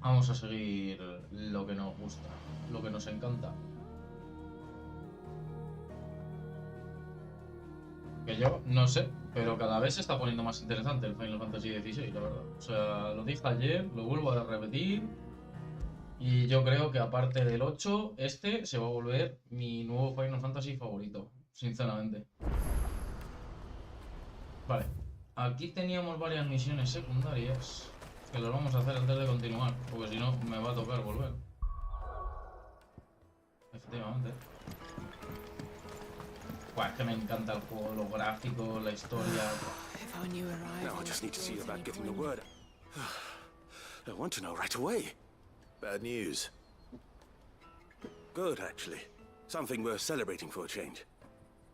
Vamos a seguir lo que nos gusta, lo que nos encanta. Que yo no sé, pero cada vez se está poniendo más interesante el Final Fantasy XVI, la verdad. O sea, lo dije ayer, lo vuelvo a repetir. Y yo creo que aparte del 8, este se va a volver mi nuevo Final Fantasy favorito, sinceramente. Vale, aquí teníamos varias misiones secundarias que las vamos a hacer antes de continuar, porque si no me va a tocar volver. Efectivamente. Buah, es que me encanta el juego, los gráficos, la historia. Now I just need to see about getting the word. I want to know right away. Bad news. Good, actually. Something worth celebrating for a change.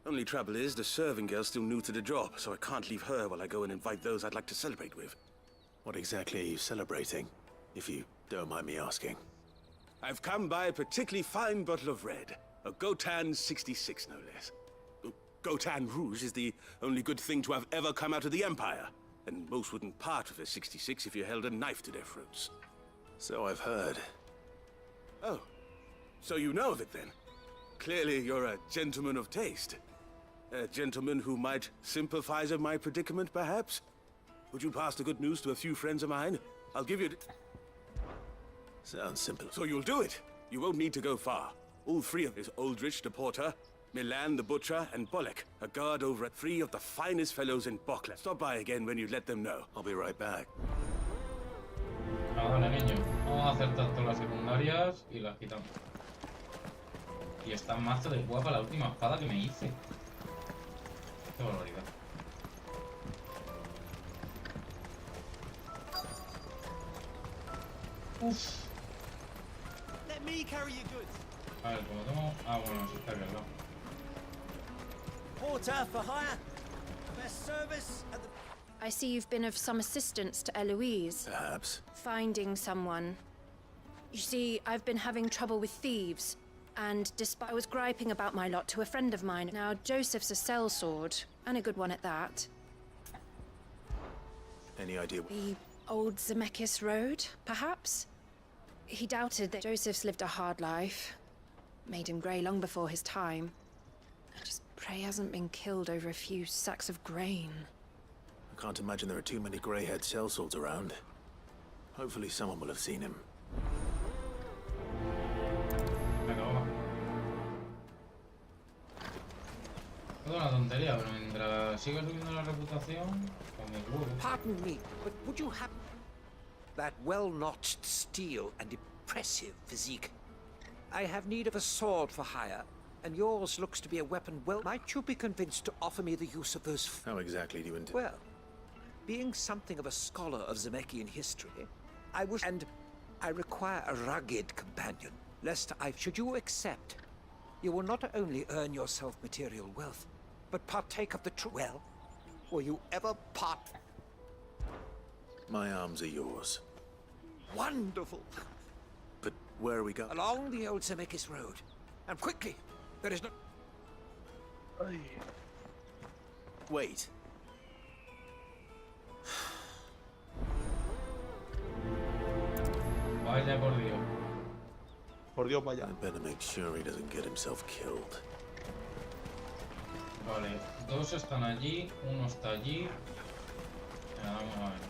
Only trouble is, the serving girl's still new to the job, so I can't leave her while I go and invite those I'd like to celebrate with. What exactly are you celebrating, if you don't mind me asking? I've come by a particularly fine bottle of red. A Gotan 66, no less. Gotan Rouge is the only good thing to have ever come out of the Empire. And most wouldn't part with a 66 if you held a knife to their throats. So I've heard. Oh, so you know of it then? Clearly you're a gentleman of taste. A gentleman who might sympathize with my predicament, perhaps? Would you pass the good news to a few friends of mine? I'll give you Sounds simple. So you'll do it. You won't need to go far. All three of us, Aldrich the porter, Milan the butcher, and Bolek, a guard over at 3 of the finest fellows in Bokla. Stop by again when you let them know. I'll be right back. Vale, niño. Vamos a hacer tanto las secundarias y las quitamos. Y está mazo de guapa la última espada que me hice. Qué barbaridad. Uff. Let me carry your goods. A ver, como tengo... Ah, bueno, sí está aquí al lado. Porter for hire. Best service at the... I see you've been of some assistance to Eloise. Perhaps. Finding someone. You see, I've been having trouble with thieves. And despite I was griping about my lot to a friend of mine. Now, Joseph's a sellsword, and a good one at that. Any idea? The old Zemeckis Road, perhaps? He doubted that Joseph's lived a hard life. Made him grey long before his time. I just pray he hasn't been killed over a few sacks of grain. I can't imagine there are too many grey-haired sellswords around. Hopefully someone will have seen him. Venga, va. Es una tontería, pero mientras siga subiendo la reputación, con mis huevos. Pardon me, but would you have that well-notched steel and impressive physique? I have need of a sword for hire, and yours looks to be a weapon well... Might you be convinced to offer me the use of those... How exactly do you intend? Well, being something of a scholar of Zemeckis history, I wish... And I require a rugged companion, lest I... Should you accept, you will not only earn yourself material wealth, but partake of the true... Well, will you ever part... My arms are yours. Wonderful! But where are we going? Along the old Zemeckis Road. And quickly! There is no... Wait. Vaya por Dios. Por Dios, vaya. I better make sure he doesn't get himself killed. Vale, 2 están allí, 1 está allí. Venga, vamos a ver.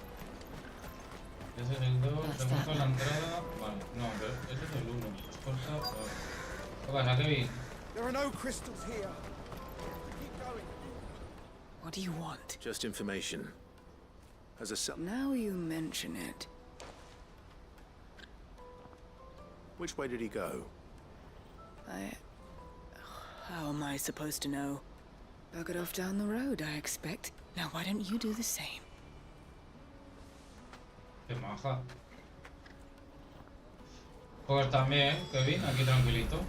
Ese es el 2, se busca la entrada. Vale, no, pero ese es el 1. Escolta, vale. ¿Qué pasa, Kevin? There are no crystals here. Keep going. What do you want? Just information. As a sell... Now you mention it. Which way did he go? How am I supposed to know? Buggered off down the road, I expect. Now why don't you do the same? Qué maja. Pues también, Kevin, aquí tranquilito.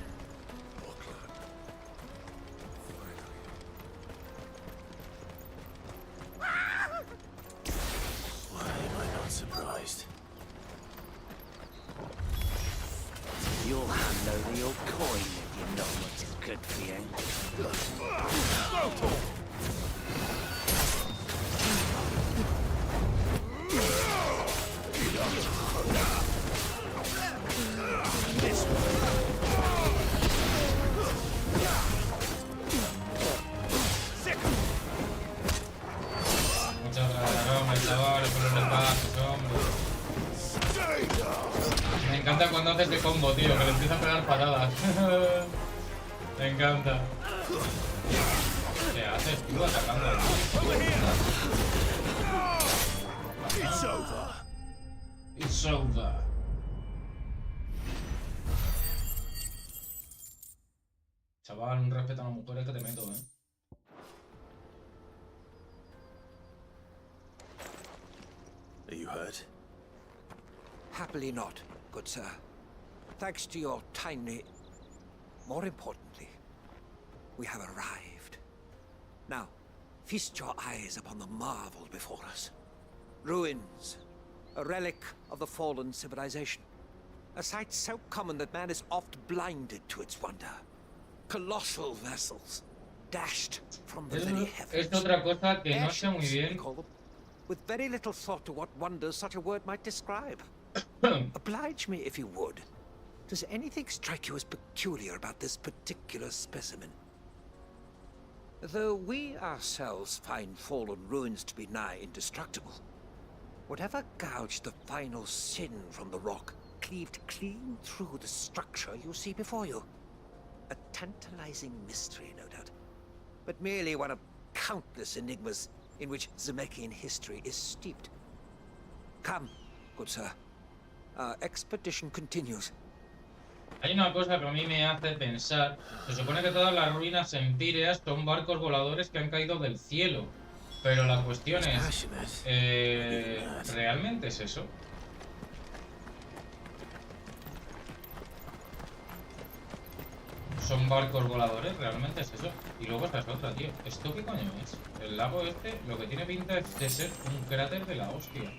Why am I not surprised? You'll hand over your coin if you know what's good for you. chavales, con los espacios, hombre. Me encanta cuando haces de combo, tío, que le empieza a pegar patadas. Me encanta. ¿Qué haces, tío, atacando? It's over. It's over. Chaval, un respeto a las mujeres que te meto, Are you hurt? Happily not, good sir. Thanks to your timely... More importantly, we have arrived. Now, feast your eyes upon the marvel before us. Ruins, a relic of the fallen civilization. A sight so common that man is oft blinded to its wonder. Colossal vessels, dashed from the very heavens. Es otra cosa que no sé muy Airships, we bien. call them, with very little thought to what wonders such a word might describe. Oblige me if you would. Does anything strike you as peculiar about this particular specimen? Though we ourselves find fallen ruins to be nigh indestructible, whatever gouged the final sin from the rock cleaved clean through the structure you see before you. A tantalizing mystery, no doubt, but merely one of countless enigmas in which Zemeckis history is steeped. Come, good sir. Our expedition continues. Hay una cosa que a mí me hace pensar. Se supone que todas las ruinas empíreas son barcos voladores que han caído del cielo. Pero la cuestión es... ¿realmente es eso? ¿Son barcos voladores? ¿Realmente es eso? Y luego esta es otra, tío. ¿Esto qué coño es? El lago este, lo que tiene pinta es de ser un cráter de la hostia.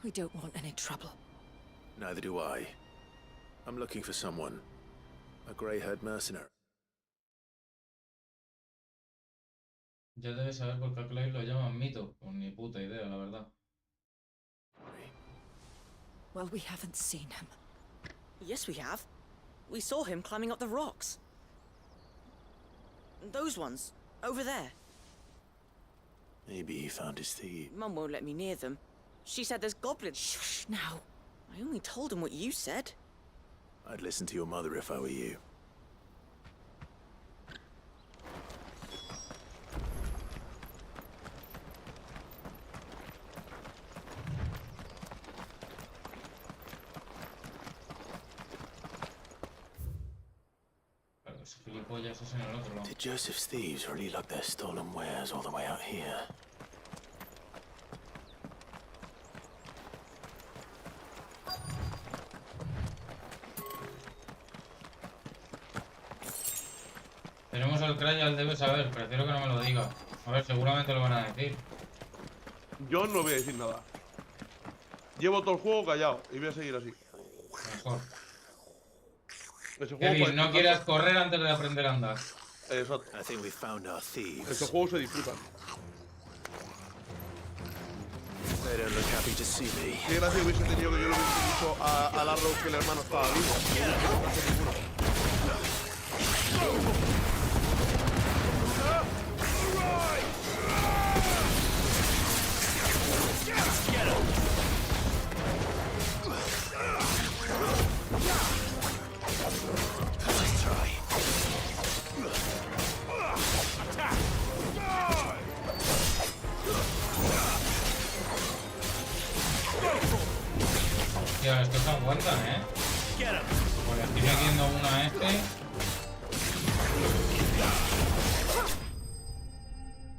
We don't want any trouble. Neither do I. I'm looking for someone. A grey-haired mercenary. Ya debes saber por qué a Clay lo llaman mito. Pues ni puta idea, la verdad. Well, we haven't seen him. Yes, we have. We saw him climbing up the rocks. Those ones, over there. Maybe he found his thief. Mum won't let me near them. She said there's goblins. Shh, now. I only told him what you said. I'd listen to your mother if I were you. Claro, ese gilipollas es en el otro lado. Did Joseph's thieves really lug their stolen wares all the way out here? Tenemos al Cry al debe saber, prefiero que no me lo diga. A ver, seguramente lo van a decir. Yo no voy a decir nada. Llevo todo el juego callado y voy a seguir así. Mejor. Ese juego Kevin, no quieras correr antes de aprender a andar. Exacto. I think we found our thieves. Estos juegos se disfrutan. They don't look happy to see me. Qué gracia hubiese tenido que yo le hubiese dicho a Larro que el hermano estaba vivo. No hace ninguna. Tío, estos se aguantan, Porque estoy metiendo uno a este.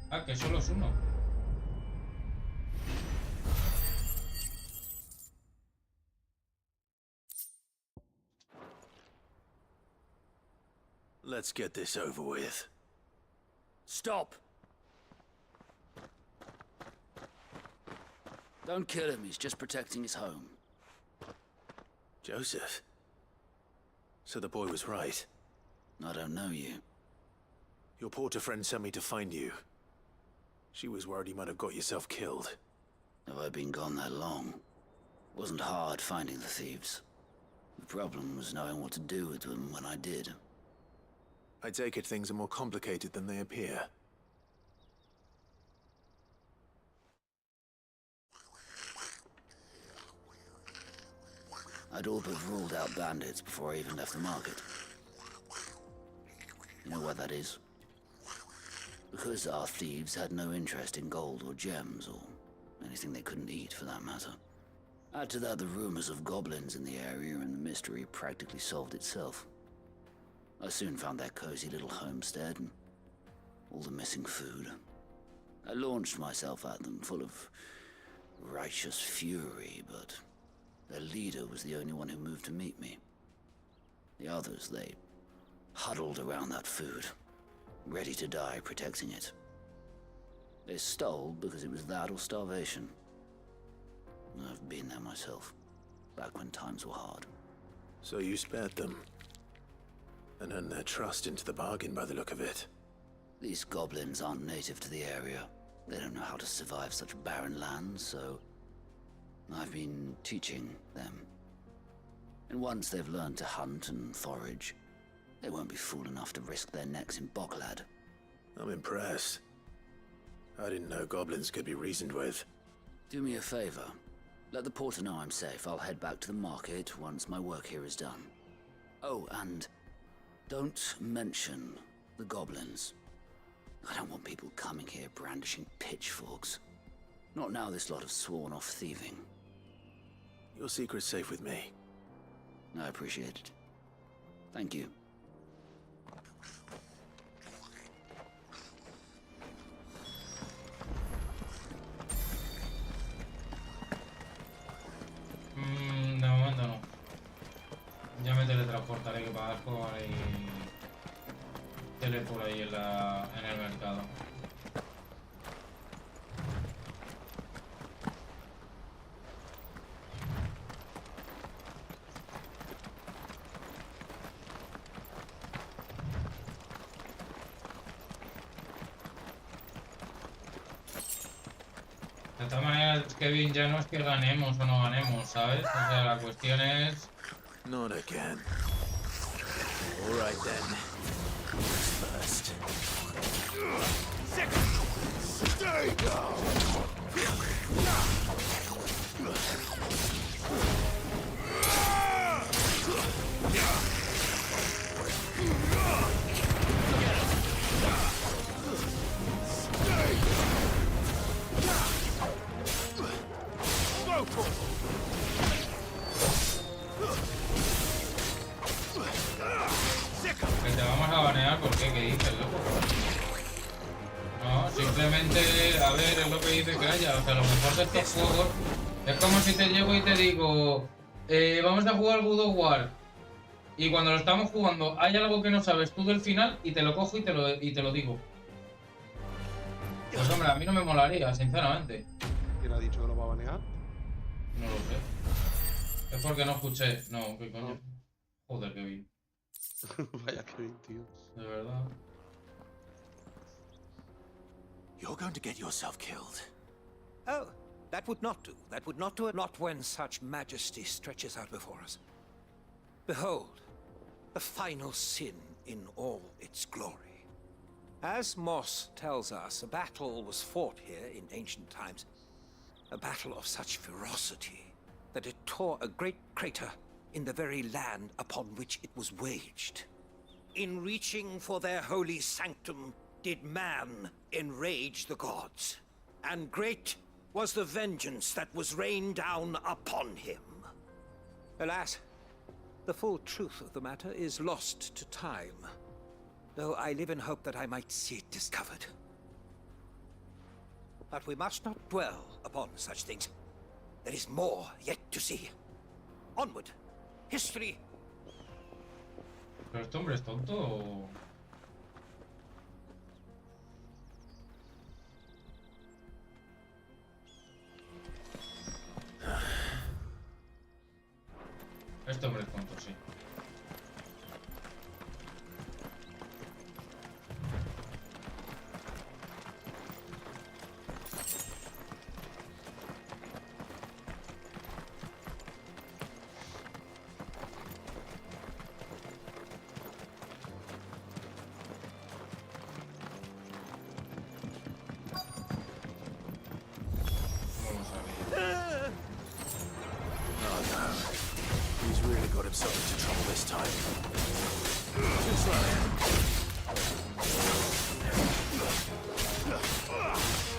Ah, que solo es uno. Let's get this over with. Stop! Don't kill him, he's just protecting his home. Joseph? So the boy was right. I don't know you. Your porter friend sent me to find you. She was worried you might have got yourself killed. Have I been gone that long? Wasn't hard finding the thieves. The problem was knowing what to do with them when I did. I take it things are more complicated than they appear. I'd all but ruled out bandits before I even left the market. You know why that is? Because our thieves had no interest in gold or gems, or anything they couldn't eat for that matter. Add to that the rumors of goblins in the area, and the mystery practically solved itself. I soon found their cozy little homestead and all the missing food. I launched myself at them, full of righteous fury, but their leader was the only one who moved to meet me. The others, they huddled around that food, ready to die protecting it. They stole because it was that or starvation. I've been there myself, back when times were hard. So you spared them, and earned their trust into the bargain by the look of it. These goblins aren't native to the area. They don't know how to survive such barren lands, so I've been teaching them. And once they've learned to hunt and forage, they won't be fool enough to risk their necks in Bocklad. I'm impressed. I didn't know goblins could be reasoned with. Do me a favor. Let the porter know I'm safe. I'll head back to the market once my work here is done. Oh, and don't mention the goblins. I don't want people coming here brandishing pitchforks. Not now this lot have sworn off thieving. Your secret's safe with me. I appreciate it. Thank you. De momento no. Ya me teletransportaré, que para jugar ahí tele por ahí en el mercado. De todas maneras, Kevin, ya no es que ganemos o no ganemos, ¿sabes? O sea, la cuestión es... Not again. All right then. First. Stay down. Que te vamos a banear, ¿por qué? ¿Qué dices, loco? No, simplemente, a ver, es lo que dice Craya. O sea, lo mejor de estos juegos es como si te llego y te digo, vamos a jugar God of War. Y cuando lo estamos jugando, hay algo que no sabes tú del final y te lo cojo y te lo digo. Pues hombre, a mí no me molaría, sinceramente. ¿Quién ha dicho que lo va a banear? No lo sé. Es porque no escuché. No, ¿qué coño? Joder, qué bien. Vaya que bien, tío. De verdad. You're going to get yourself killed. Oh, that would not do. That would not do. Not when such majesty stretches out before us. Behold, the final sin in all its glory. As Moss tells us, a battle was fought here in ancient times. A battle of such ferocity that it tore a great crater in the very land upon which it was waged. In reaching for their holy sanctum, did man enrage the gods, and great was the vengeance that was rained down upon him. Alas, the full truth of the matter is lost to time, though I live in hope that I might see it discovered. But we must not dwell upon such things. There is more yet to see. Onward. History. ¿Pero este hombre es tonto o...? Este hombre es tonto, sí. last time.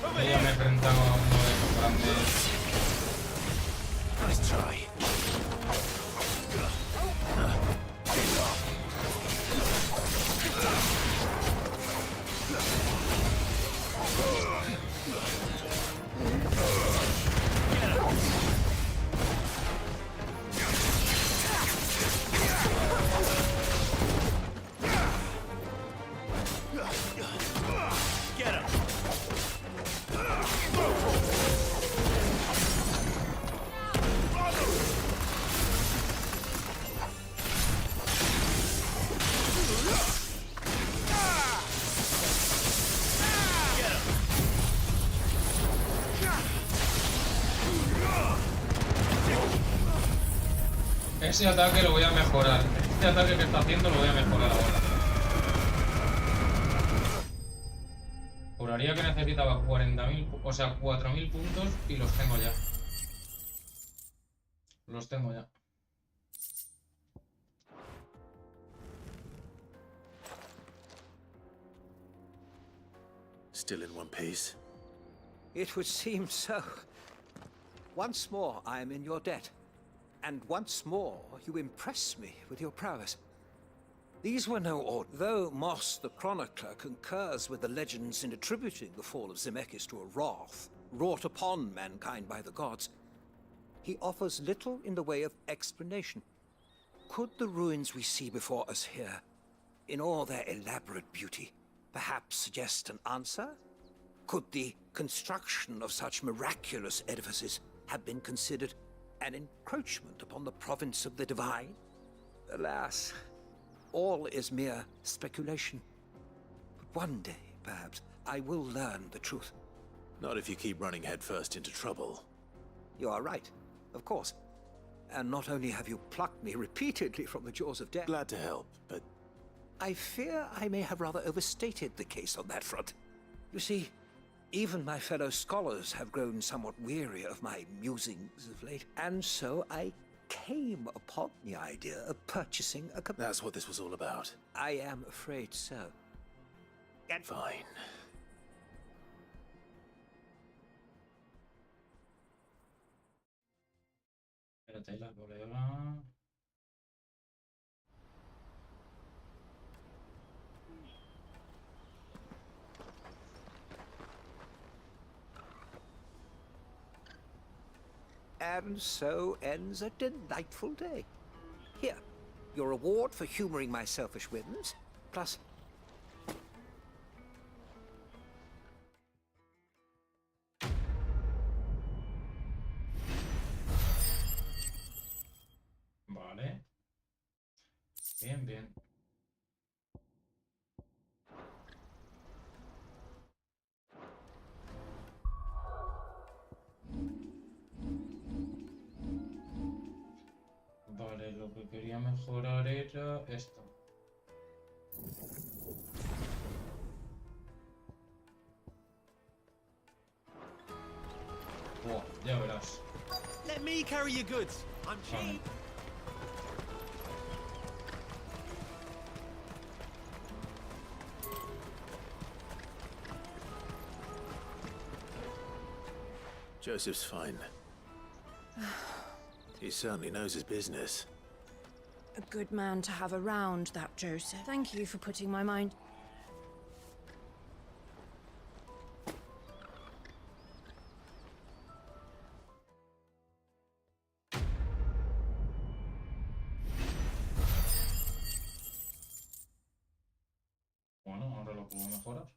Ya me he enfrentado a uno de esos grandes. Nice try. Ese ataque lo voy a mejorar. Este ataque que está haciendo lo voy a mejorar ahora. Juraría que necesitaba 40.000, o sea, 4.000 puntos y los tengo ya. Los tengo ya. Still in one piece. It would seem so. Once more, I am in your debt. And once more, you impress me with your prowess. These were no order. Though Moss the Chronicler concurs with the legends in attributing the fall of Zemeckis to a wrath wrought upon mankind by the gods, he offers little in the way of explanation. Could the ruins we see before us here, in all their elaborate beauty, perhaps suggest an answer? Could the construction of such miraculous edifices have been considered an encroachment upon the province of the divine? Alas, all is mere speculation. But one day, perhaps, I will learn the truth. Not if you keep running headfirst into trouble. You are right, of course. And not only have you plucked me repeatedly from the jaws of death... Glad to help, but... I fear I may have rather overstated the case on that front. You see, even my fellow scholars have grown somewhat weary of my musings of late, and so I came upon the idea of purchasing a... That's what this was all about. I am afraid so. And fine. Espérate, la colega. And so ends a delightful day. Here, your reward for humoring my selfish whims, plus... Vale. Bien, bien. Vale, lo que quería mejorar era esto. Buah, ya verás. Let me carry your goods. I'm cheap. Joseph's fine. He certainly knows his business. A good man to have around, that Joseph. Thank you for putting my mind... Bueno, ahora lo puedo mejorar.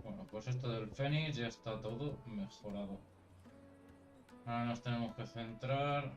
Bueno, pues esto del Fénix ya está todo mejorado. Ahora nos tenemos que centrar...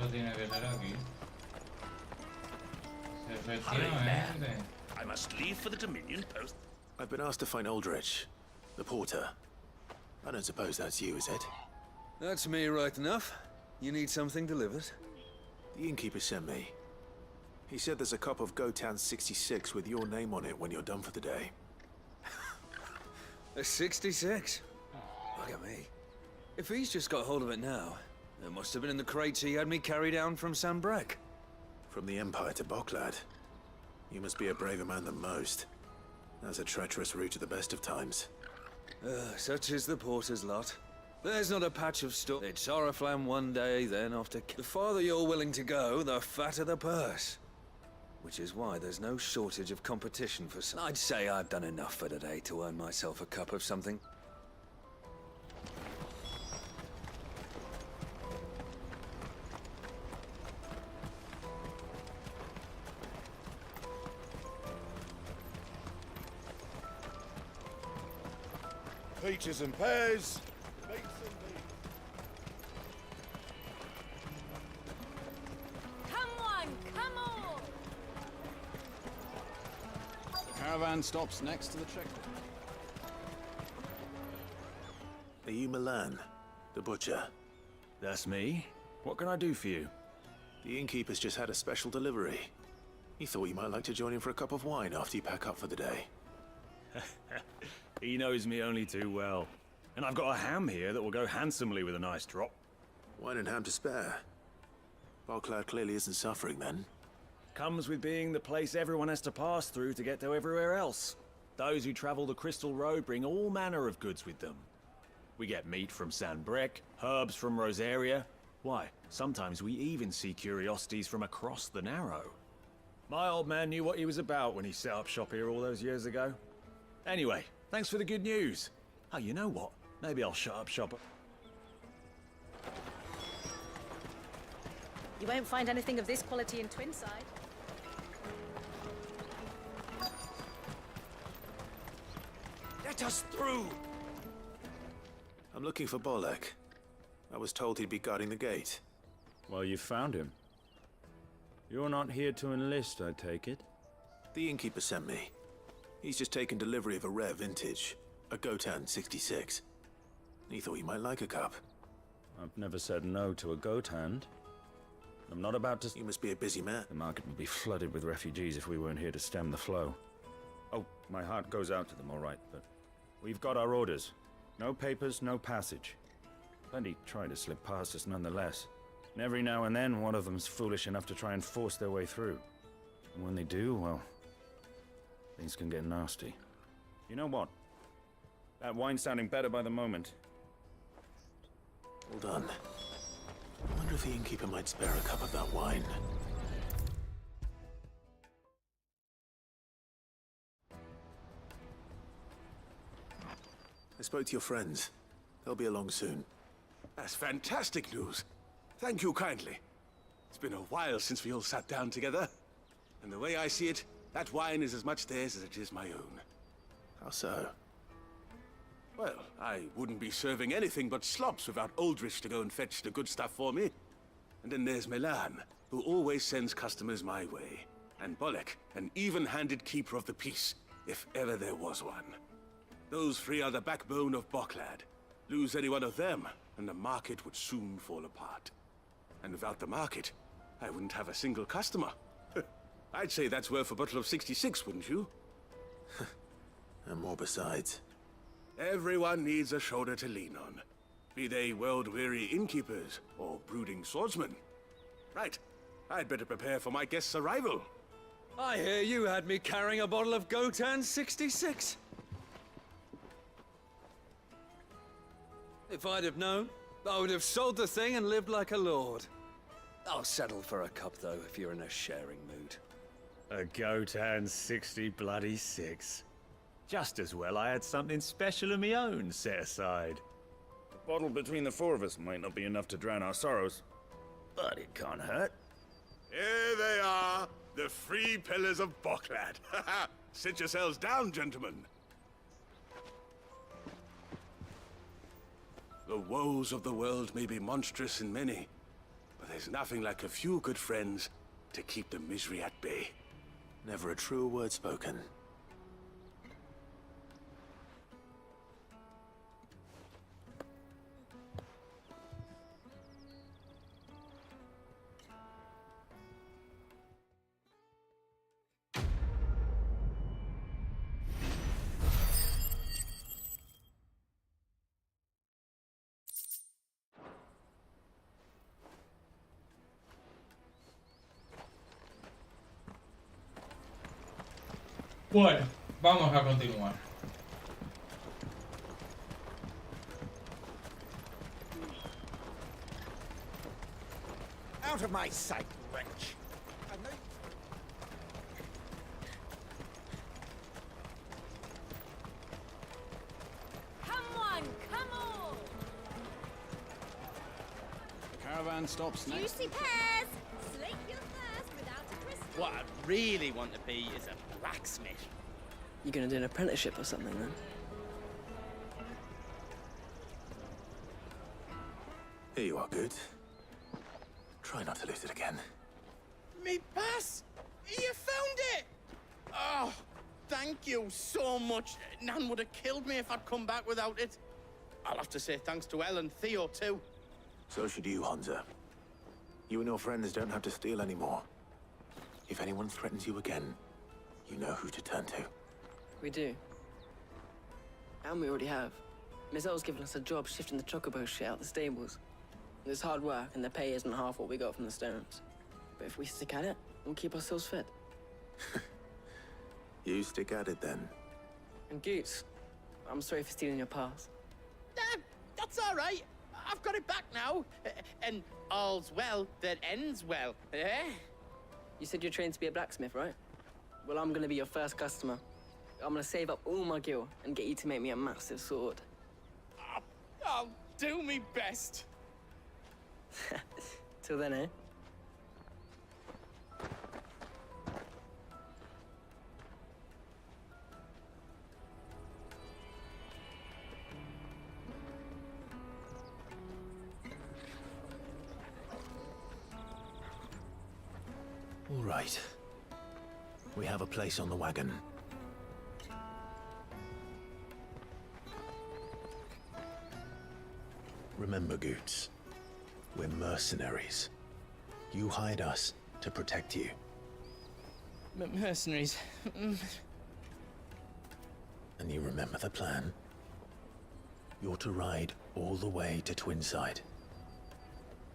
Esto tiene que ser aquí. Efectivamente. I must leave for the Dominion post. I've been asked to find Aldrich, the porter. I don't suppose that's you, is it? That's me right enough. You need something delivered? The innkeeper sent me. He said there's a cup of Gotan 66 with your name on it when you're done for the day. A 66? Look at me. If he's just got hold of it now, it must have been in the crates he had me carry down from Sanbrek. From the Empire to Boklad. You must be a braver man than most. That's a treacherous route at the best of times. Such is the porter's lot. There's not a patch of stuff. It's Oriflamme one day, then off to... The farther you're willing to go, the fatter the purse. Which is why there's no shortage of competition for some... I'd say I've done enough for today to earn myself a cup of something. Peaches and pears. Come on, come on! The caravan stops next to the checkpoint. Are you Milan, the butcher? That's me. What can I do for you? The innkeeper's just had a special delivery. He thought you might like to join him for a cup of wine after you pack up for the day. He knows me only too well. And I've got a ham here that will go handsomely with a nice drop. Wine and ham to spare. Boklad clearly isn't suffering then. Comes with being the place everyone has to pass through to get to everywhere else. Those who travel the Crystal Road bring all manner of goods with them. We get meat from Sanbrek, herbs from Rosaria. Why, sometimes we even see curiosities from across the Narrow. My old man knew what he was about when he set up shop here all those years ago. Anyway, thanks for the good news. Oh, you know what? Maybe I'll shut up shop. You won't find anything of this quality in Twinside. Let us through! I'm looking for Bolek. I was told he'd be guarding the gate. Well, you found him. You're not here to enlist, I take it? The innkeeper sent me. He's just taken delivery of a rare vintage, a Gotan 66. He thought you might like a cup. I've never said no to a goat hand. I'm not about to... You must be a busy man. The market would be flooded with refugees if we weren't here to stem the flow. Oh, my heart goes out to them, all right, but we've got our orders. No papers, no passage. Plenty try to slip past us nonetheless. And every now and then, one of them's foolish enough to try and force their way through. And when they do, well, things can get nasty. You know what? That wine's sounding better by the moment. Hold on. I wonder if the innkeeper might spare a cup of that wine. I spoke to your friends. They'll be along soon. That's fantastic news. Thank you kindly. It's been a while since we all sat down together. And the way I see it, that wine is as much theirs as it is my own. How so? Well, I wouldn't be serving anything but slops without Aldrich to go and fetch the good stuff for me. And then there's Milan, who always sends customers my way. And Bolek, an even-handed keeper of the peace, if ever there was one. Those three are the backbone of Boklad. Lose any one of them, and the market would soon fall apart. And without the market, I wouldn't have a single customer. I'd say that's worth a bottle of 66, wouldn't you? And more besides. Everyone needs a shoulder to lean on. Be they world-weary innkeepers or brooding swordsmen. Right. I'd better prepare for my guest's arrival. I hear you had me carrying a bottle of Gotan 66. If I'd have known, I would have sold the thing and lived like a lord. I'll settle for a cup, though, if you're in a sharing mood. A Gotan 66. Just as well I had something special of my own set aside. A bottle between the four of us might not be enough to drown our sorrows, but it can't hurt. Here they are, the three pillars of Boklad. Sit yourselves down, gentlemen. The woes of the world may be monstrous in many, But there's nothing like a few good friends to keep the misery at bay. Never a truer word spoken. Bueno, vamos a continuar. Out of my sight, wretch. I know Come on, come on! The caravan stops next. Juicy pears! Slake your thirst without a crystal. What I really want to be is a blacksmith. You gonna do an apprenticeship or something then? Here you are, Good. Try not to lose it again. Me pass! You found it! Oh, thank you so much. Nan would have killed me if I'd come back without it. I'll have to say thanks to Elle and Theo too. So should you, Hansa. You and your friends don't have to steal anymore. If anyone threatens you again, you know who to turn to. We do. And we already have. Miss Elle's given us a job shifting the chocobo shit out the stables. It's hard work, and the pay isn't half what we got from the stones. But if we stick at it, we'll keep ourselves fit. You stick at it then. And Goots, I'm sorry for stealing your pass. That's all right. I've got it back now. And all's well that ends well, eh? You said you're trained to be a blacksmith, right? Well, I'm gonna be your first customer. I'm gonna save up all my gil and get you to make me a massive sword. I'll do me best. Till then, eh? All right. We have a place on the wagon. Remember, Goots, we're mercenaries. You hired us to protect you. Mercenaries. And you remember the plan? You're to ride all the way to Twinside.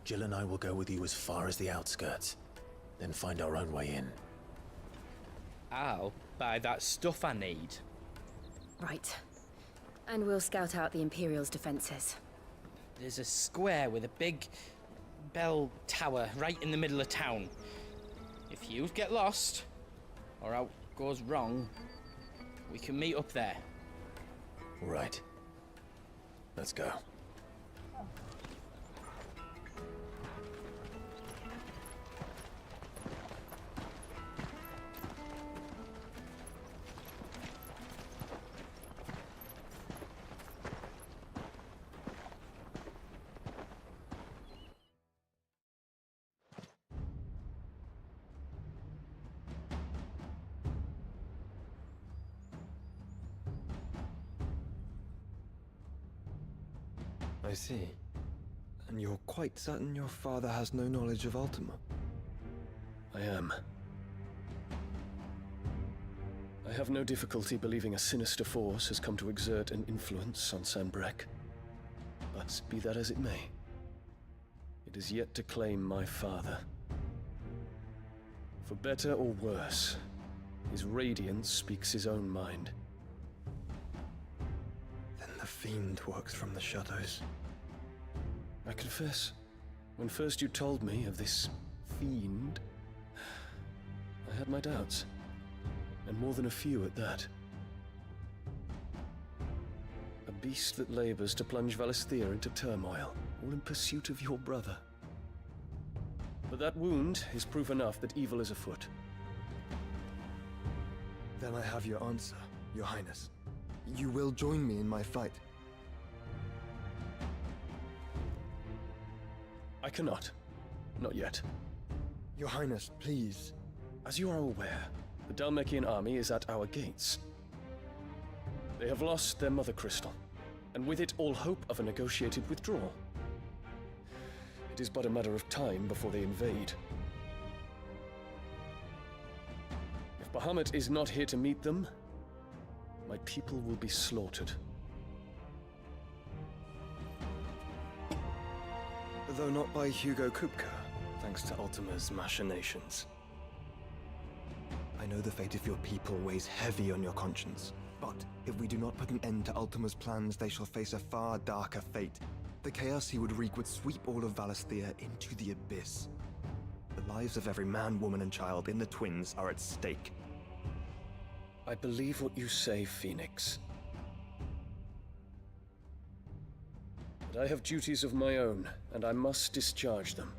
Jill and I will go with you as far as the outskirts, then find our own way in. I'll buy that stuff I need. Right. And we'll scout out the Imperial's defenses. There's a square with a big bell tower right in the middle of town. If you get lost, or out goes wrong, we can meet up there. All right. Let's go. I see. And you're quite certain your father has no knowledge of Ultima? I am. I have no difficulty believing a sinister force has come to exert an influence on Sanbreque. But be that as it may, it is yet to claim my father. For better or worse, his radiance speaks his own mind. Then the fiend works from the shadows. I confess, when first you told me of this fiend, I had my doubts, and more than a few at that. A beast that labors to plunge Valisthea into turmoil, all in pursuit of your brother. But that wound is proof enough that evil is afoot. Then I have your answer, Your Highness. You will join me in my fight. I cannot. not yet. Your Highness, please. As you are aware, the Dhalmekian army is at our gates. They have lost their mother crystal, and with it all hope of a negotiated withdrawal. It is but a matter of time before they invade. If Bahamut is not here to meet them, my people will be slaughtered. Though not by Hugo Kupka, thanks to Ultima's machinations. I know the fate of your people weighs heavy on your conscience, but if we do not put an end to Ultima's plans, they shall face a far darker fate. The chaos he would wreak would sweep all of Valisthea into the abyss. The lives of every man, woman, and child in the Twins are at stake. I believe what you say, Phoenix. But I have duties of my own, and I must discharge them.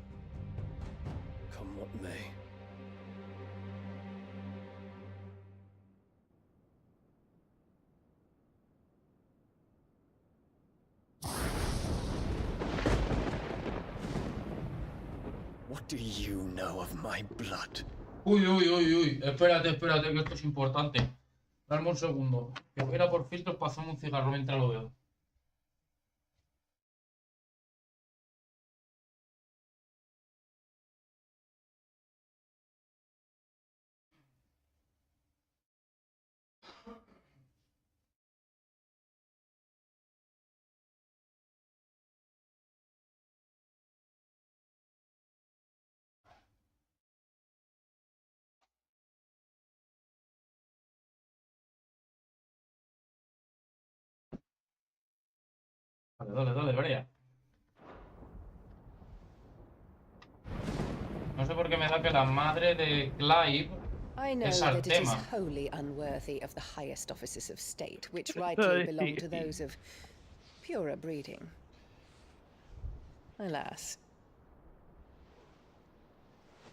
Come what may. What do you know of my blood? Uy, uy, uy, uy. Espérate, espérate, que esto es importante. Dame un segundo. Que voy a ir a por filtros para hacerme un cigarro mientras lo veo. Dale, dale, Brea. No sé por qué me da que la madre de Clive I know es that it is Artema. wholly unworthy of the highest offices of state, which rightly belong to those of purer breeding. Alas.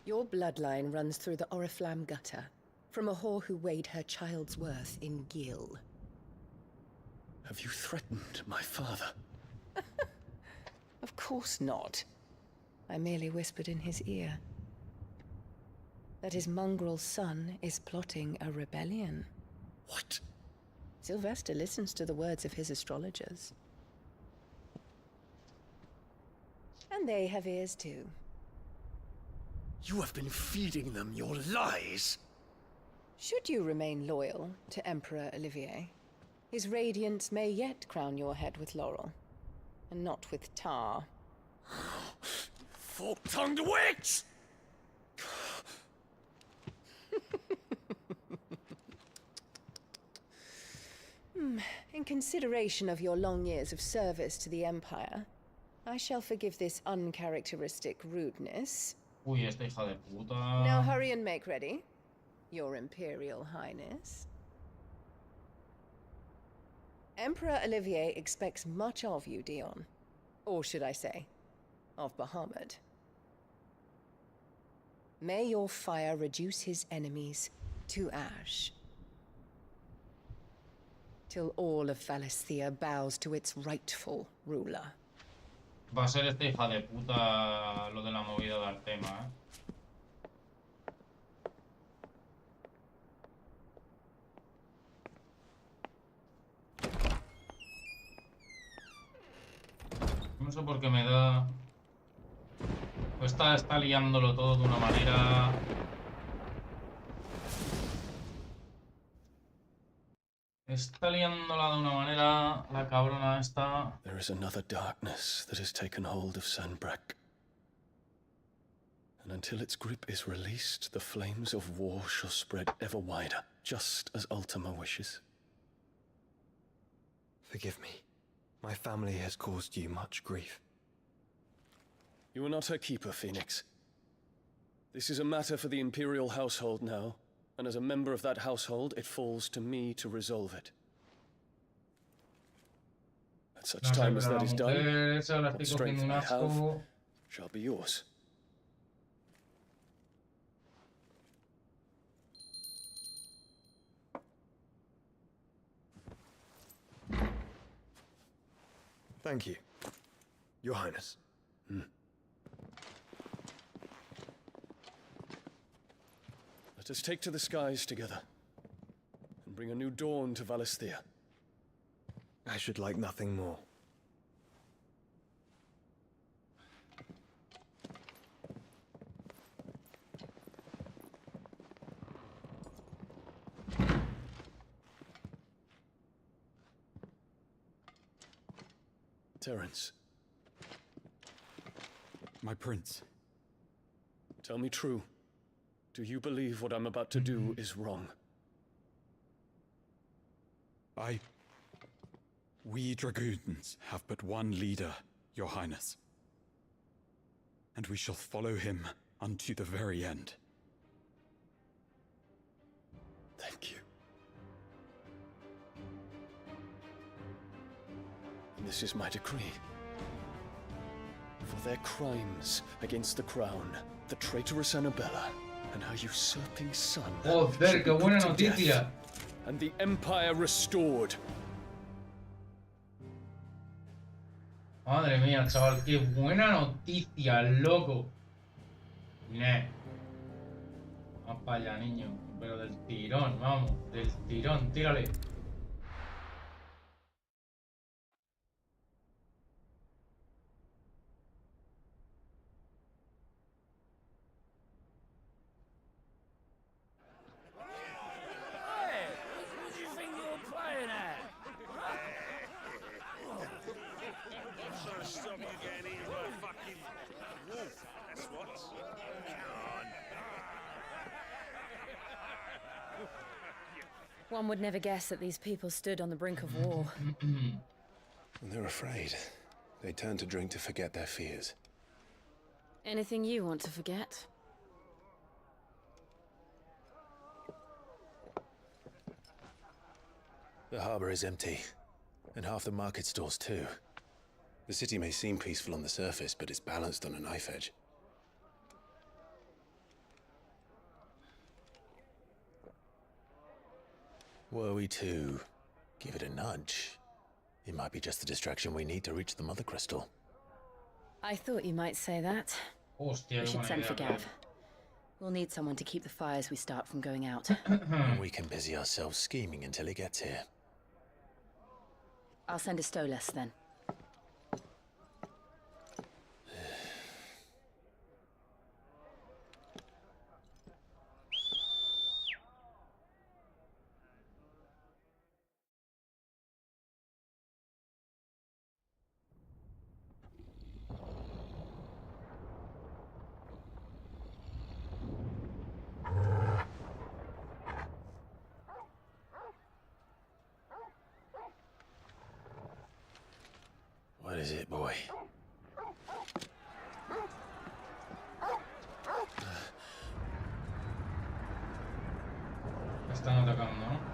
Your bloodline runs through the Oriflamme gutter, from a whore who weighed her child's worth in gill. Have you threatened my father? Of course not. I merely whispered in his ear that his mongrel son is plotting a rebellion. What? Sylvester listens to the words of his astrologers. And they have ears too. You have been feeding them your lies! Should you remain loyal to Emperor Olivier, his radiance may yet crown your head with laurel, and not with tar. Fork-tongued witch! In consideration of your long years of service to the Empire, I shall forgive this uncharacteristic rudeness. Uy, esta hija de puta. Now hurry and make ready, Your Imperial Highness. Emperor Olivier expects much of you, Dion. Or should I say, of Bahamut. May your fire reduce his enemies to ash, till all of Valisthea bows to its rightful ruler. Va a ser esta hija de puta lo de la movida de Artema, ¿eh? No sé por qué me da... Pues está liándolo todo de una manera... Está liándola de una manera... La cabrona esta... There is another darkness that has taken hold of Sanbreque. And until its grip is released, the flames of war shall spread ever wider, just as Ultima wishes. Forgive me. My family has caused you much grief. You are not her keeper, Phoenix. This is a matter for the Imperial household now, and as a member of that household, it falls to me to resolve it. At such time as that is done, what strength I have shall be yours. Thank you, Your Highness. Let us take to the skies together, and bring a new dawn to Valisthea. I should like nothing more. Terence. My prince. Tell me true. Do you believe what I'm about to do is wrong? We dragoons have but one leader, your highness. And we shall follow him unto the very end. Thank you. And this is my decree. For their crimes against the crown, the traitorous Annabella, and her usurping son, Joder, qué buena put to noticia. death, and the empire restored. Madre mía, chaval, qué buena noticia, loco. Vamos para allá, niño. Pero del tirón, vamos. Del tirón, tírale. One would never guess that these people stood on the brink of war. They're afraid. They turn to drink to forget their fears. Anything you want to forget? The harbor is empty, and half the market stalls too. The city may seem peaceful on the surface, but it's balanced on a knife edge. Were we to give it a nudge, it might be just the distraction we need to reach the Mother Crystal. I thought you might say that. Hostia, We should buena send idea, for claro. Gav. We'll need someone to keep the fires we start from going out. And we can busy ourselves scheming until he gets here. I'll send a Stolas then. What is it, boy? Están atacando, ¿no?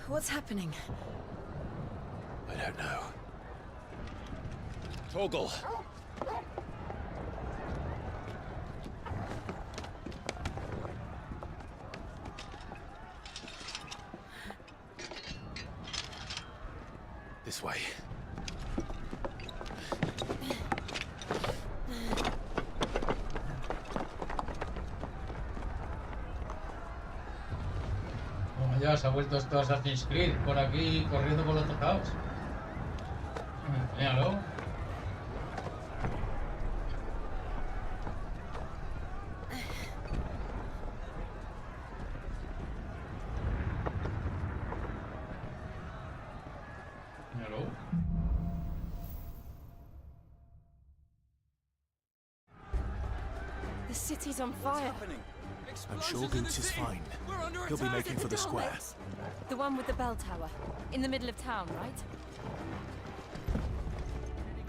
What's happening? I don't know. Torgal! This way. Oh, ya se ha vuelto esto Assassin's Creed por aquí corriendo por los tejados. Míralo. Míralo. The city's on fire. I'm sure Goots is fine. He'll be making for the square. The one with the bell tower. In the middle of town, right?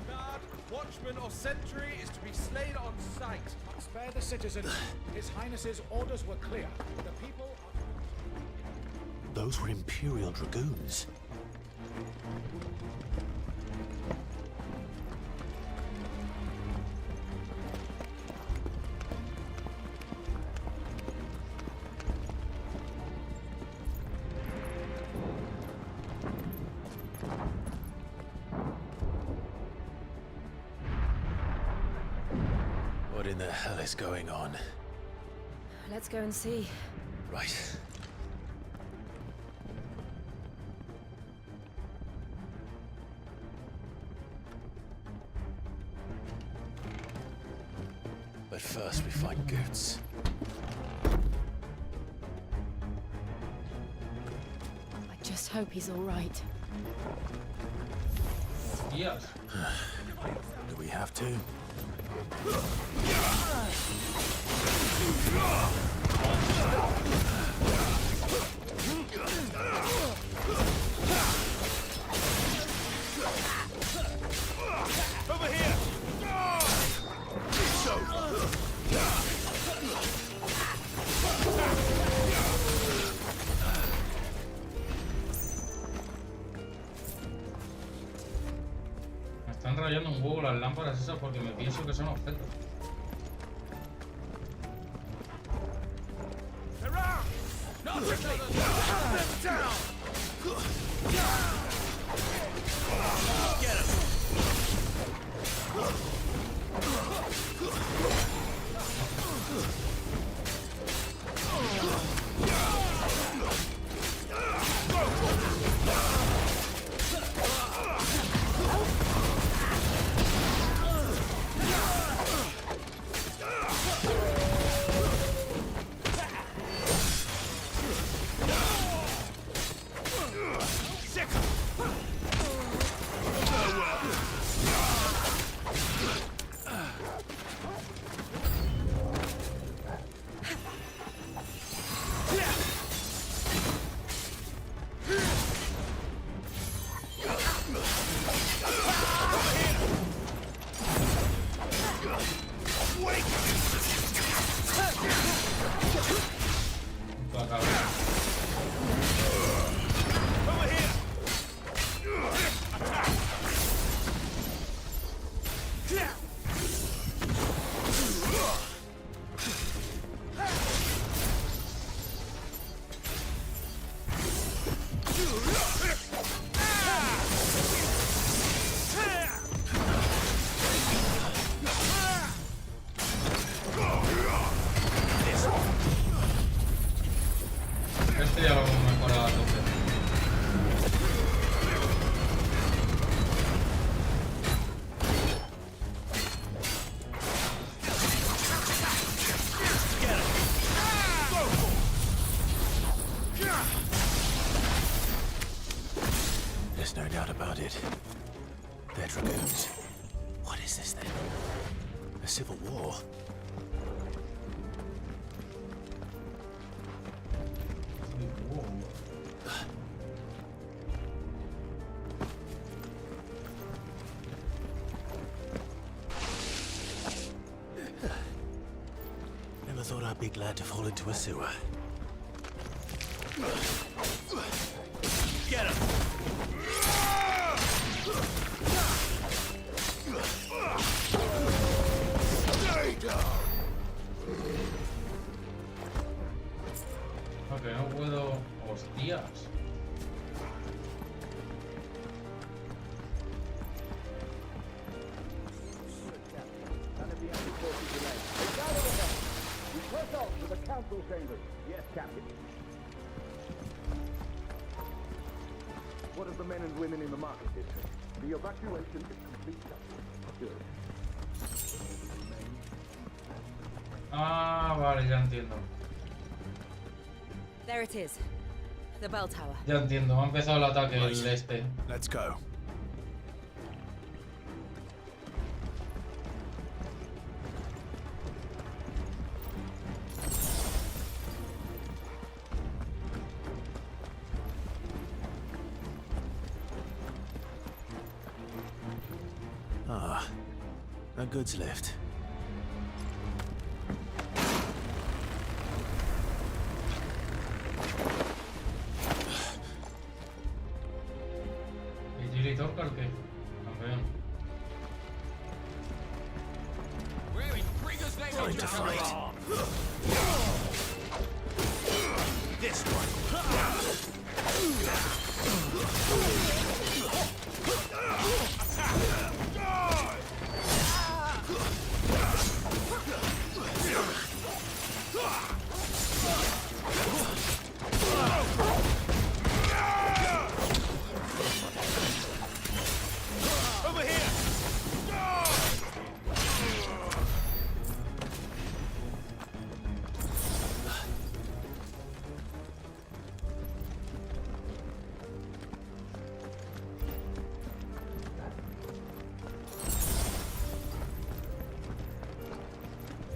Guard, watchman, or sentry is to be slain on sight. Spare the citizens. His Highness's orders were clear. The people are... Those were Imperial Dragoons. What in the hell is going on? Let's go and see. Right. But first we find Goots. I just hope he's all right. Yes. Do we have to? Over here! It's over! Me están rayando un huevo las lámparas esas porque me pienso que son objetos. Este ya lo hemos mejorado a tope. There's no doubt about it. They're Dragoons. What is this then? A civil war? Never thought I'd be glad to fall into a sewer. Get him! Stay down! Ok, no puedo... Hostias. To the council chambers. Yes, Captain. What of the men and women in the market district? The evacuation is complete. Good. Ah, vale, ya entiendo. There it is. The bell tower. Ya entiendo, ha empezado el ataque Right. el este. Let's go. Ah, a goods lift. Torcar, ¿qué? Campeón. Time to fight. This one. Over here!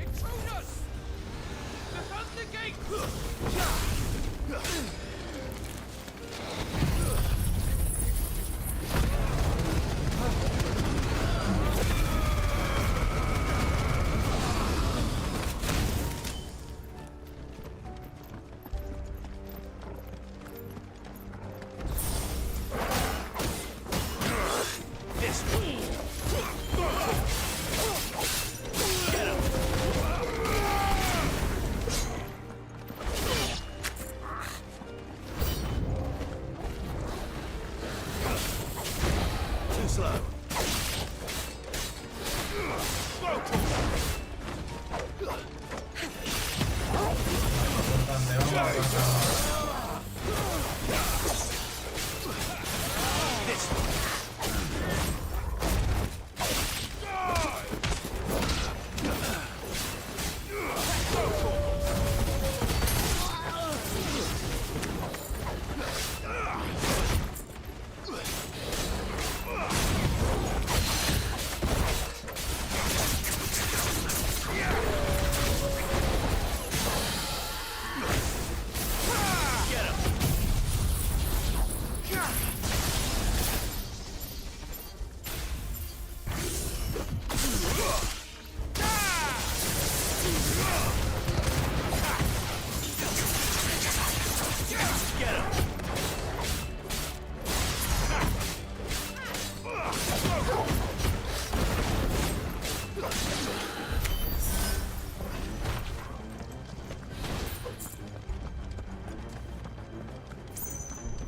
Intruders! Defend the gate!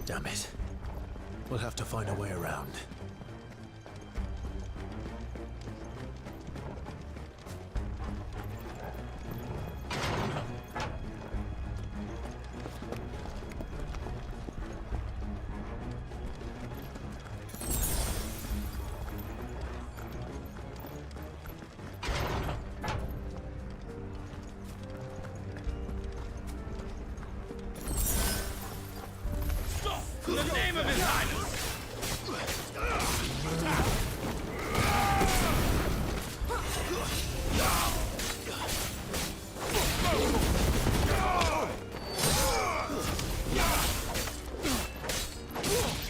Damn it. We'll have to find a way around. In the name of His Highness!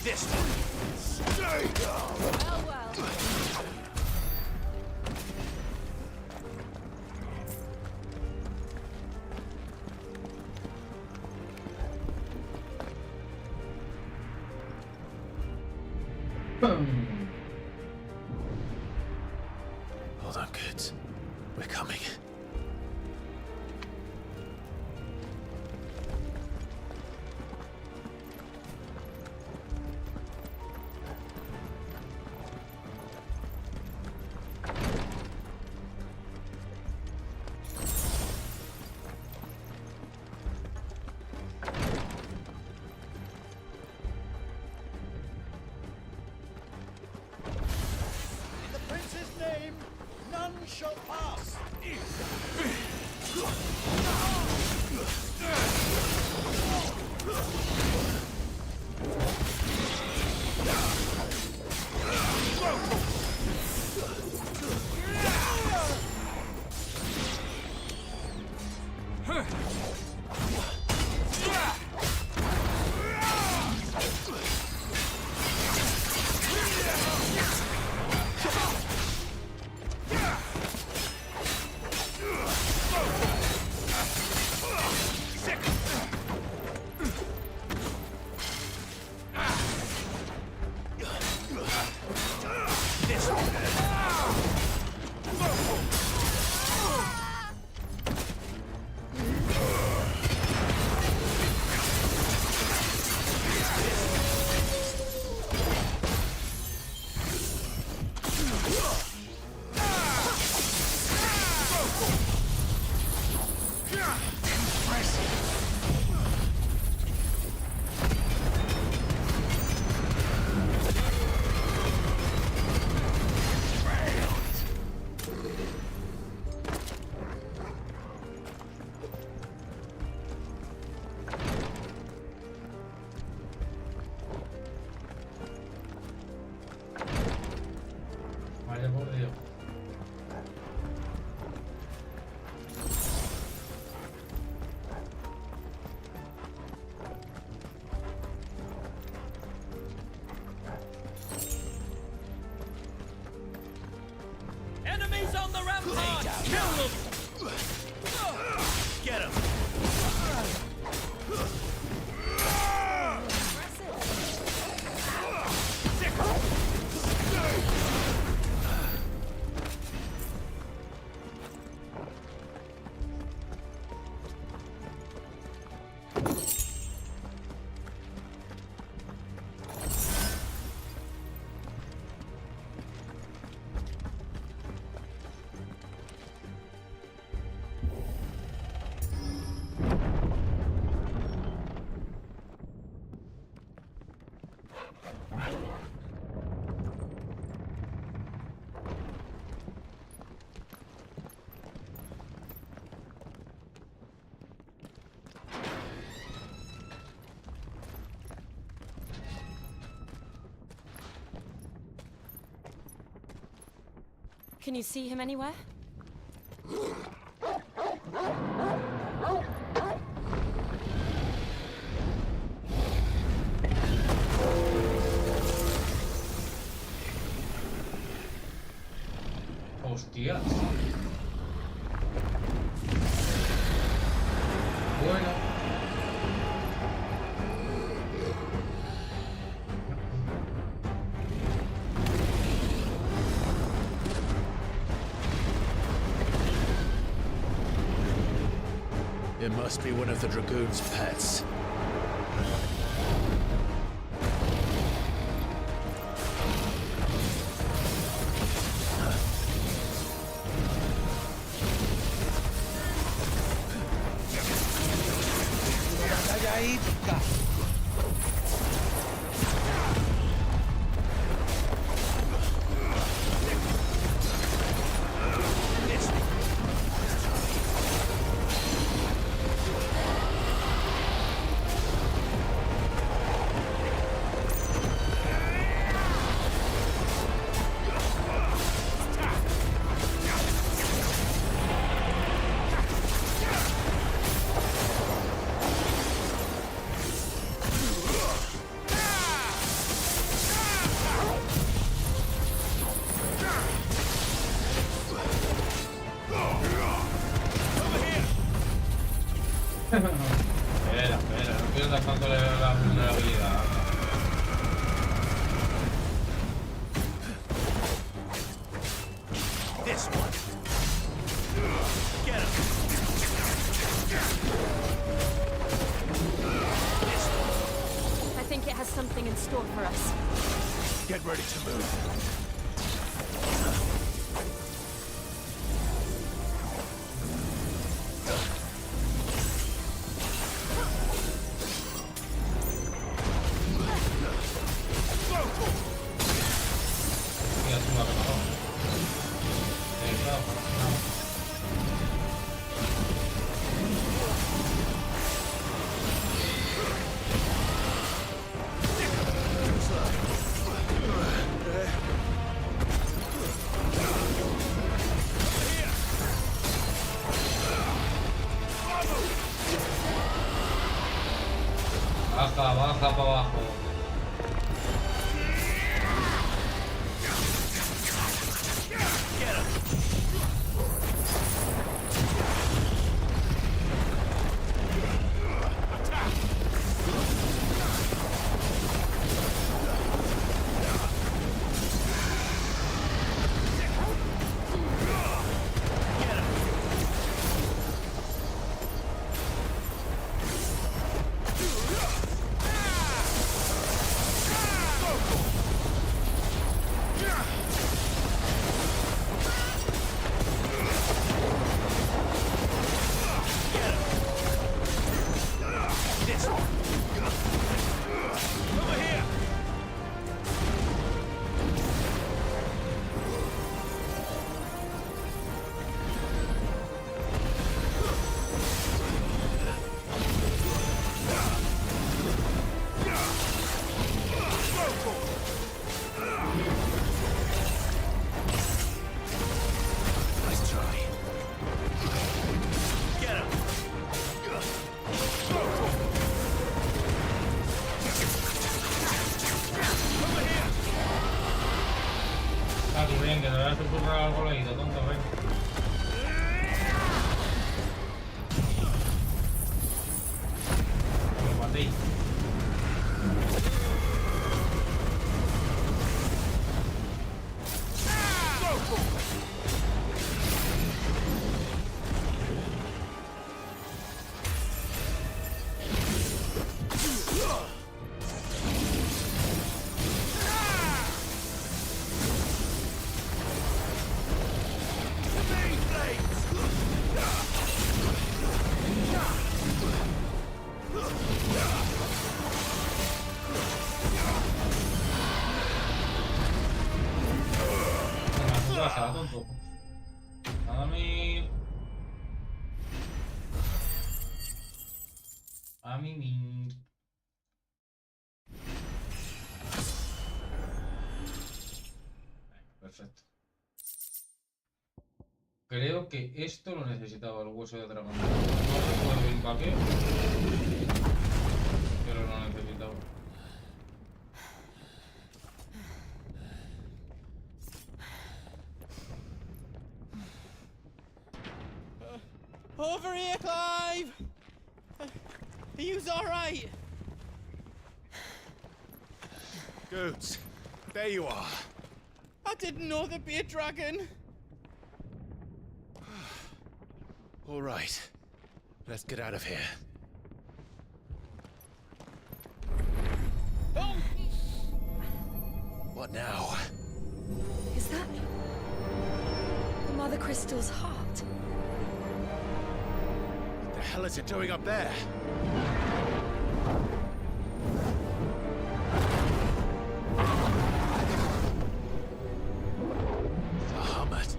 This one. Well, well. Hold on, kids. We're coming. In the prince's name, none shall pass. Can you see him anywhere? Hostias. Bueno. It must be one of the Dragoon's pets. Espera, no pierdas tanto la vulnerabilidad. This one. Get him. This one. I think it has something in store for us. Get ready to move. Baja para abajo. Ven, que te voy a susurrar algo al oído, tonto, ven. Lo maté. Tonto. A mí. Perfecto. creo que esto lo necesitaba, el hueso de dragón. No recuerdo bien para qué, pero lo necesitaba. Over here, Clive! Are you alright? Goods, there you are. I didn't know there'd be a dragon. All right. Let's get out of here. Oh! What now? Is that the Mother Crystal's heart? What the hell is it doing up there? Bahamut.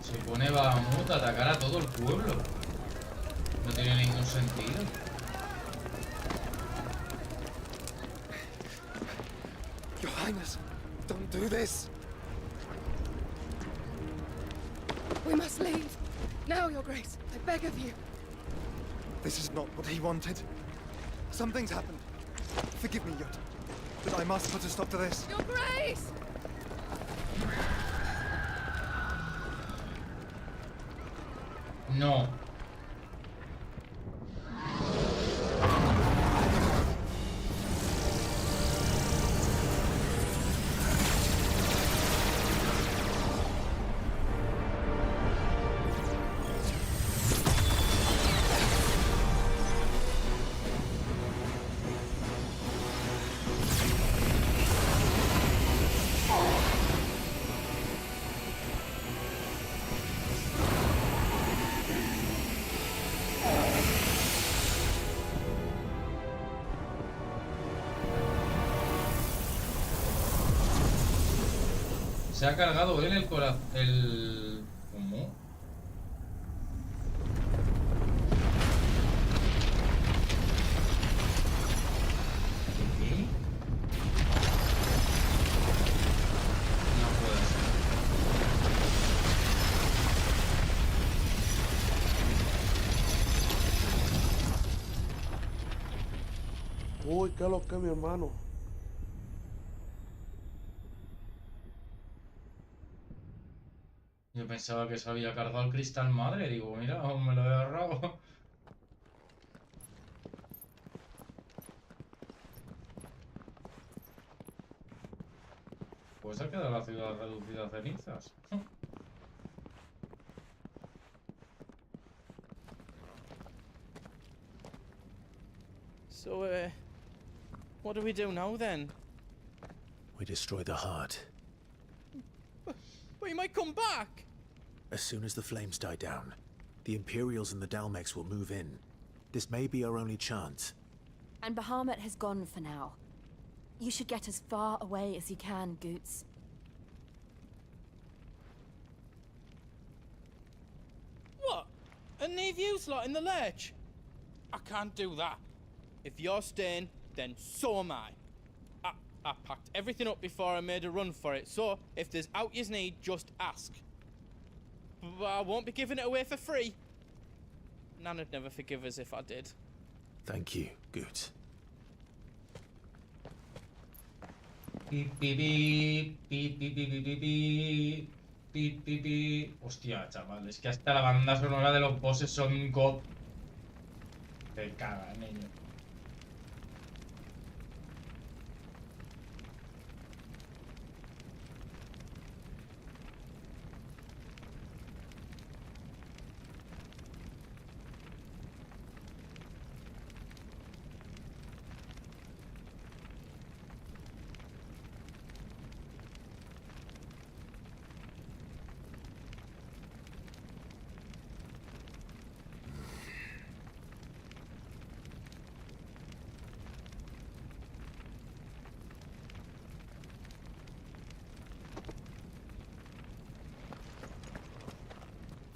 Se pone Bahamut a atacar a todo el pueblo. No tiene ningún sentido. Your Highness, don't do this. We must leave. Now, Your Grace. I beg of you. This is not what he wanted. Something's happened. Forgive me, Yot, but I must put a stop to this. Your Grace! No. Se ha cargado él el corazón. ¿Cómo? ¿Qué? No puede ser. Uy, qué lo que mi hermano. Yo pensaba que se había cargado el cristal madre. Digo, mira, me lo he agarrado. Pues ha quedado la ciudad reducida a cenizas. So, what do we do now then? We destroy the heart. Well, he might come back! As soon as the flames die down, the Imperials and the Dalmex will move in. This may be our only chance. And Bahamut has gone for now. You should get as far away as you can, Goots. What? And leave you lot in the lurch? I can't do that. If you're staying, then so am I. I packed everything up before I made a run for it, so if there's out you need, just ask. But I won't be giving it away for free. Nana'd never forgive us if I did. Thank you, Goots. Pip, pip, pip, pip, pip, pip, pip, pip, pip, pip, pip. Hostia, chaval, es que hasta la banda sonora de los bosses son god. Te cagas, niño.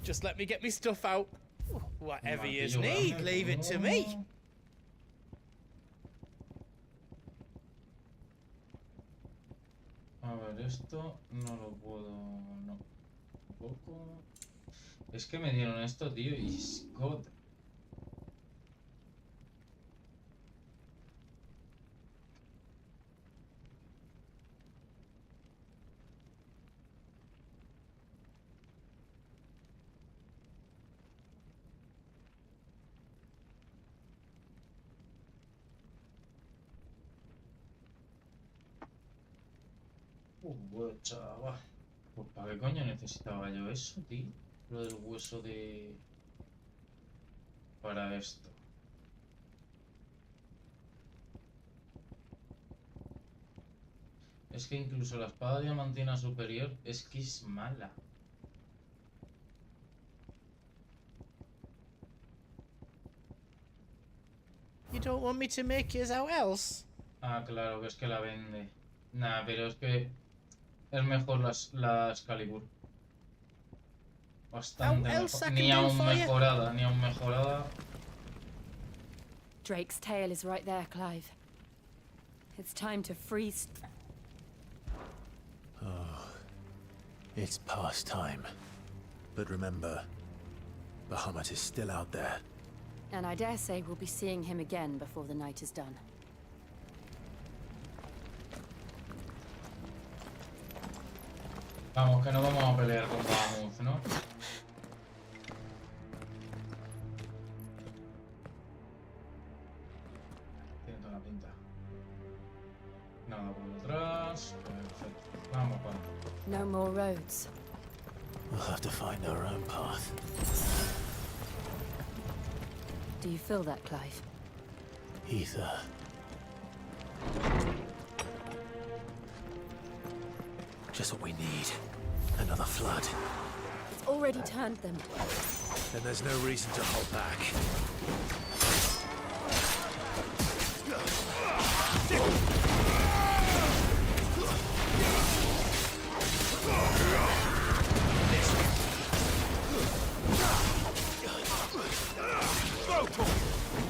Just let me get me stuff out. Whatever you Martillo need, grande, leave it to me. A ver, esto no lo puedo... No. Tampoco... Es que me dieron esto, tío, y Scott. Chaval. Pues ¿para qué coño necesitaba yo eso, tío? Lo del hueso de... Para esto. Es que incluso la espada diamantina superior es que es mala. You don't want me to make yours out else? Ah, claro, que es que la vende. Nah, pero es que es mejor la Excalibur. Bastante mejor. Ni aún mejorada, ni aún mejorada. Drake's tail is right there, Clive. It's time to freeze. Oh, it's past time. But remember, Bahamut is still out there. And I dare say we'll be seeing him again before the night is done. Vamos, que no vamos a pelear con Bahamut, ¿no? Tiene toda la pinta. Nada por detrás. Perfecto. Vamos, Juan. No more roads. We'll have to find our own path. Do you feel that, Clive? Ether. Just what we need. Another flood. It's already turned them. Then there's no reason to hold back.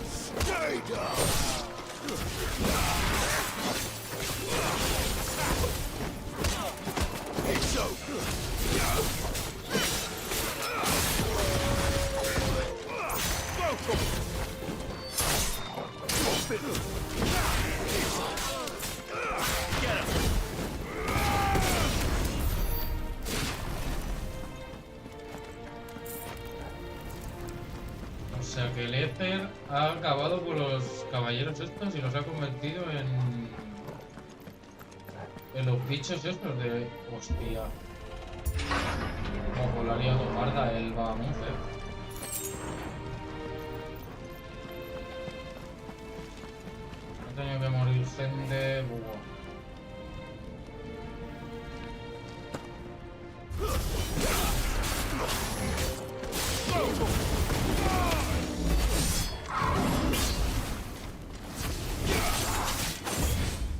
Stay down! It's over! Get him! O sea que el éter ha acabado con los caballeros estos y los ha convertido en los bichos estos de... Hostia. Como la ha liado parda el Bahamut, Ha tenido que morir gente... Buah.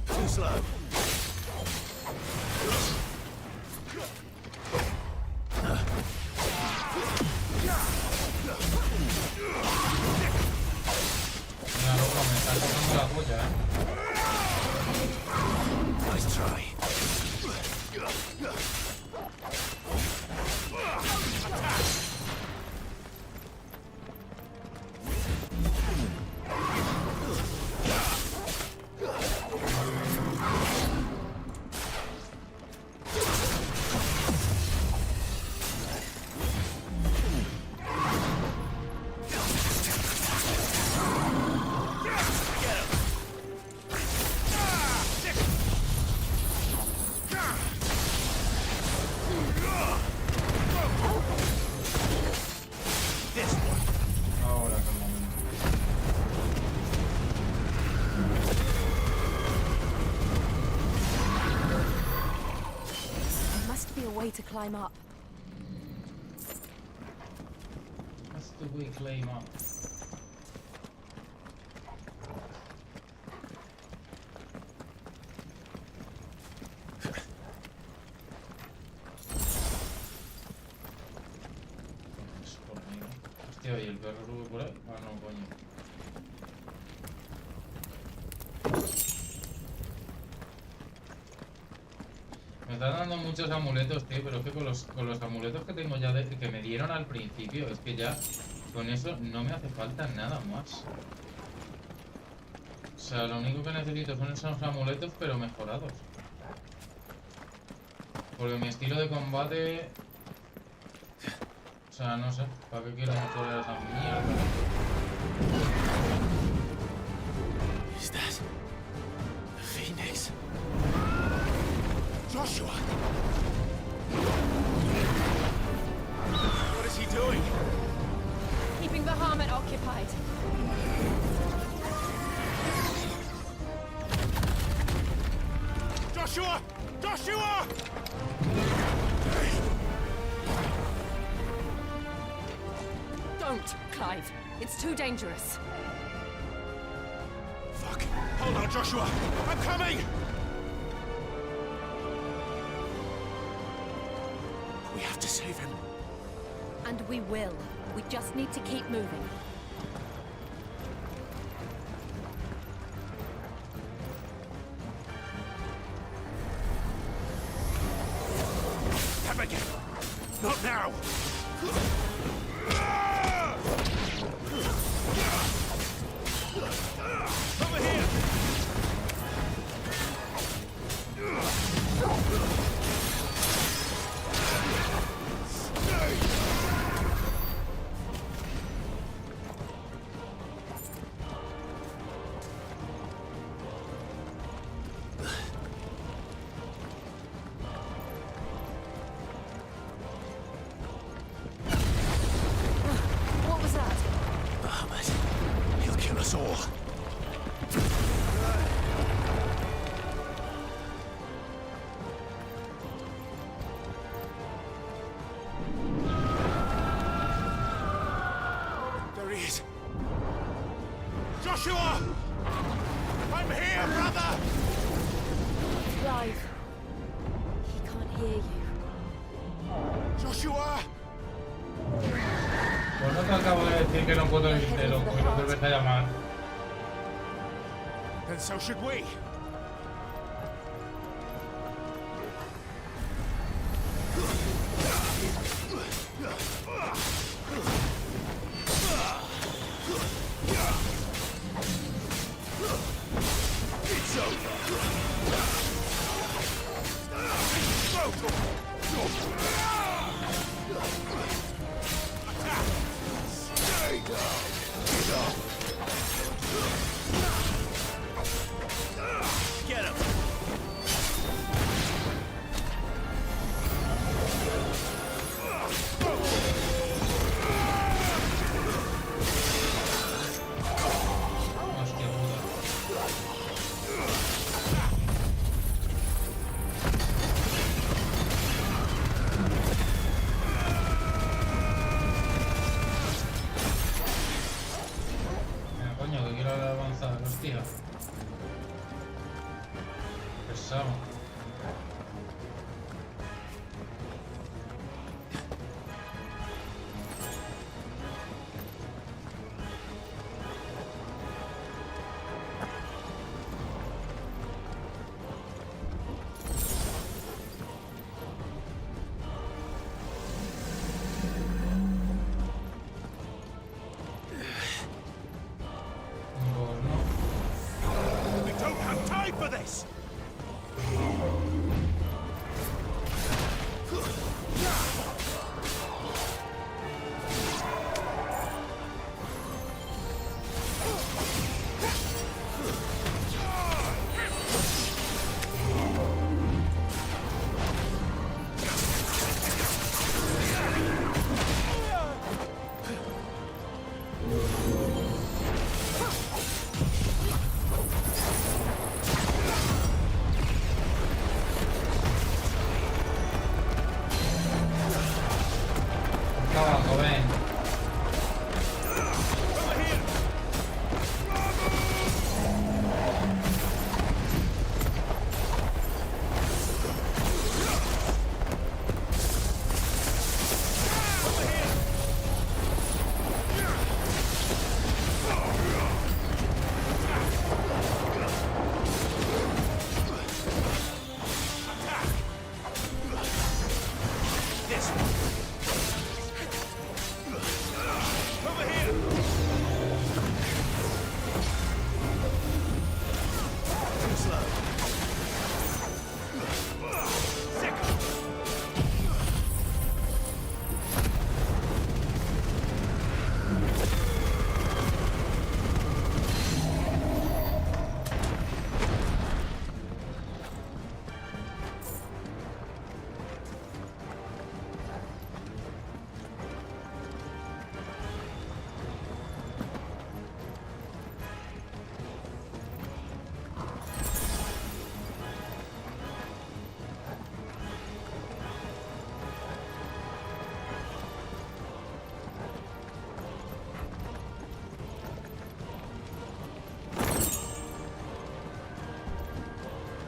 Too slow. Una loca, me está tocando la polla, Nice try. Ahora que momento. There must be a way to climb up. That's the way claim up. Tío, ¿y el perro sube por ahí? Ah, no, coño. Me están dando muchos amuletos, tío, pero es que con los amuletos que tengo ya que me dieron al principio, es que ya con eso no me hace falta nada más. O sea, lo único que necesito son esos amuletos, pero mejorados. Porque mi estilo de combate... O sea, no sé, ¿para qué quiero mejorar esa mierda? Is that the Phoenix? Jhosua! What is he doing? Keeping Bahamut occupied. Jhosua! Jhosua! Don't, Clive. It's too dangerous. Fuck. Hold on, Jhosua! I'm coming! We have to save him. And we will. We just need to keep moving. Abigail! Not now! Over here! What was that? Bahamut. He'll kill us all. There he is. Jhosua! I'm here, brother! Clive. He can't hear you. Jhosua! Pues no te acabo de decir que no puedo irte, loco, y no vuelves a llamar. Then so should we. It's Get him! Hostia puta. Venga, coño, que quiero avanzar, hostia. Pesado. We don't have time for this!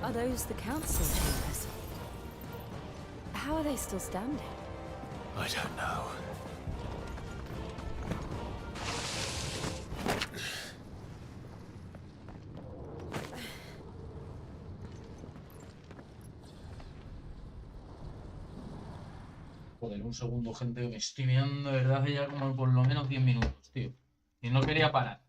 Are those the council chambers? How are they still standing? I don't know. Joder, un segundo, gente. Me estoy mirando de verdad ya como por lo menos 10 minutos, tío. Y no quería parar.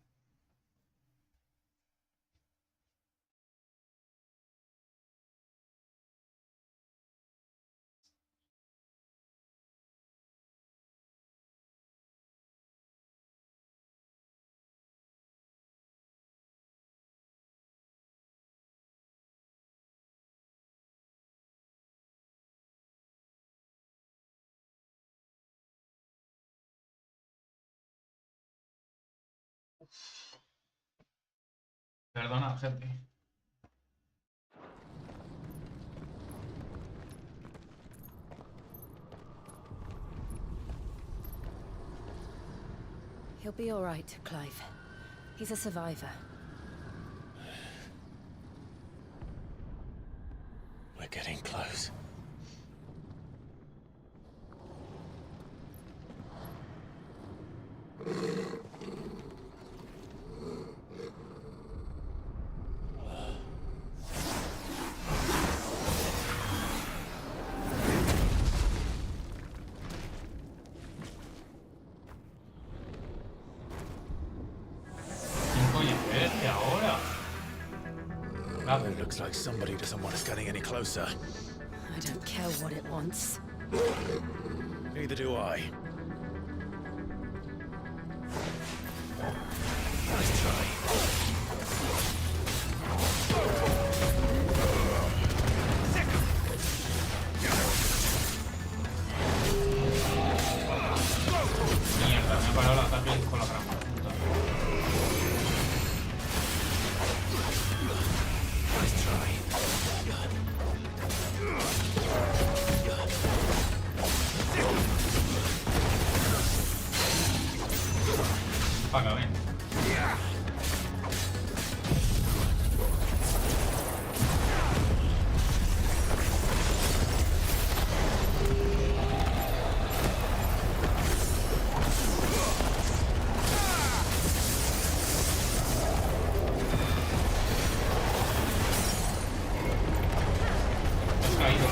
Perdona, gente. He'll be all right, Clive. He's a survivor. We're getting close. It looks like somebody doesn't want us getting any closer. I don't care what it wants. Neither do I. Nice try. Mierda, me ha parado el ataque con la gran puta. Paga, ven. Has caído.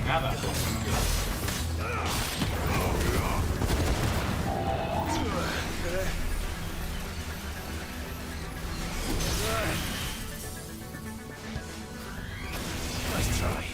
Nada. Nice try.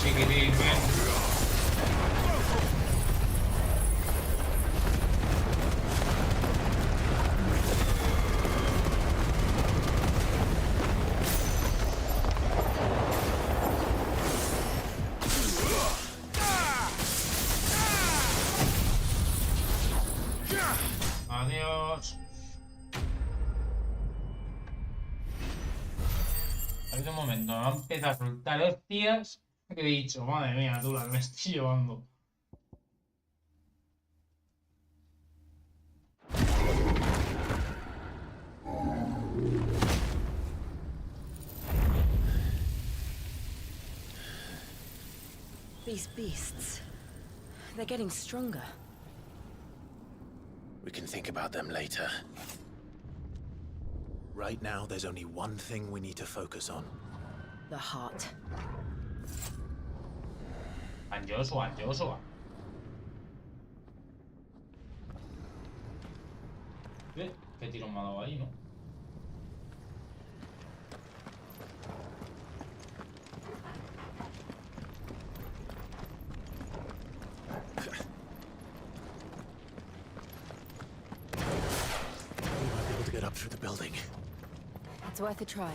chiquitín, ven. Adiós. Ha habido un momento, me ha empezado a soltar hostias que he dicho, madre mía, tú la que me estoy llevando. These beasts, they're getting stronger. We can think about them later. Right now, there's only one thing we need to focus on. The heart. And Jhosua, Jhosua. ¿Qué tiro me ha dado ahí, no? To get up through the building. It's worth a try.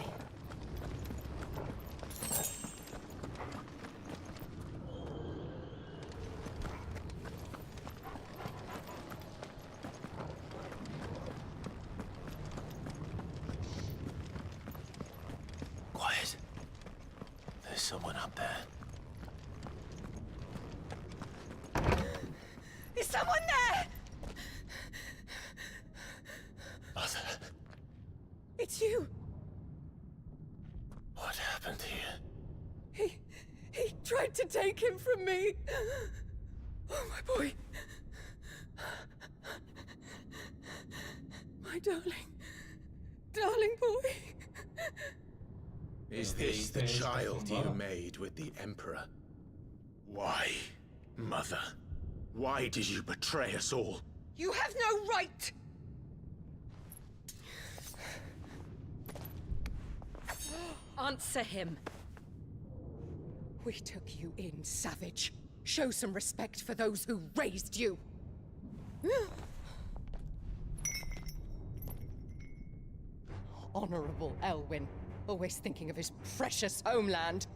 Quiet. There's someone up there. Is someone there? Mother. It's you. What happened here? He tried to take him from me. Oh, my boy. My darling boy. Is this the child you made with the Emperor? Why, Mother? Why did you betray us all? You have no right. Answer him. We took you in, savage. Show some respect for those who raised you. Honorable Elwyn, always thinking of his precious homeland.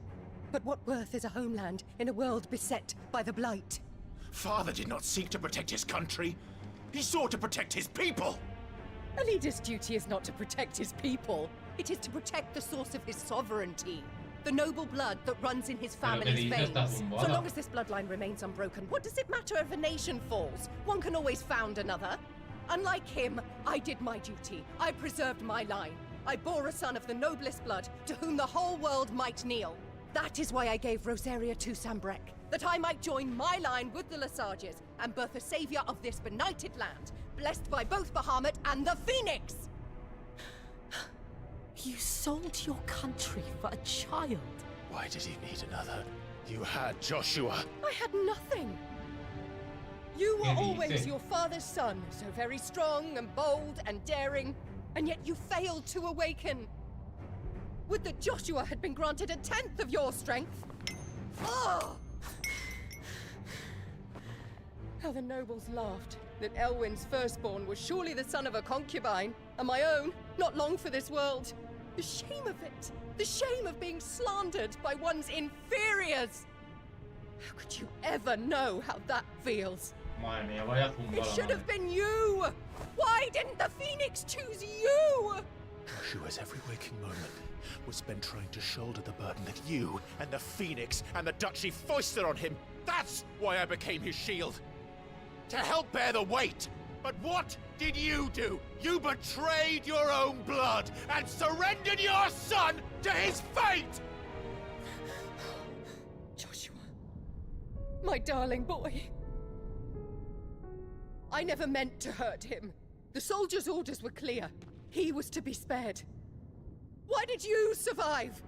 But what worth is a homeland in a world beset by the Blight? Father did not seek to protect his country. He sought to protect his people. A leader's duty is not to protect his people. It is to protect the source of his sovereignty. The noble blood that runs in his family's veins. So long as this bloodline remains unbroken, what does it matter if a nation falls? One can always found another. Unlike him, I did my duty. I preserved my line. I bore a son of the noblest blood, to whom the whole world might kneel. That is why I gave Rosaria to Sanbreque, that I might join my line with the Lesages and birth a savior of this benighted land, blessed by both Bahamut and the Phoenix! You sold your country for a child. Why did he need another? You had Jhosua. I had nothing. You were always your father's son, so very strong and bold and daring, and yet you failed to awaken. Would that Jhosua had been granted 1/10 of your strength? Oh! How the nobles laughed that Elwyn's firstborn was surely the son of a concubine, and my own, not long for this world. The shame of it! The shame of being slandered by one's inferiors! How could you ever know how that feels? Madre mía, vaya zumba It la should have madre. been you! Why didn't the Phoenix choose you? Joshua's every waking moment was spent trying to shoulder the burden that you and the Phoenix and the Duchy foisted on him. That's why I became his shield. To help bear the weight. But what did you do? You betrayed your own blood and surrendered your son to his fate! Jhosua, my darling boy. I never meant to hurt him. The soldiers' orders were clear. He was to be spared. Why did you survive?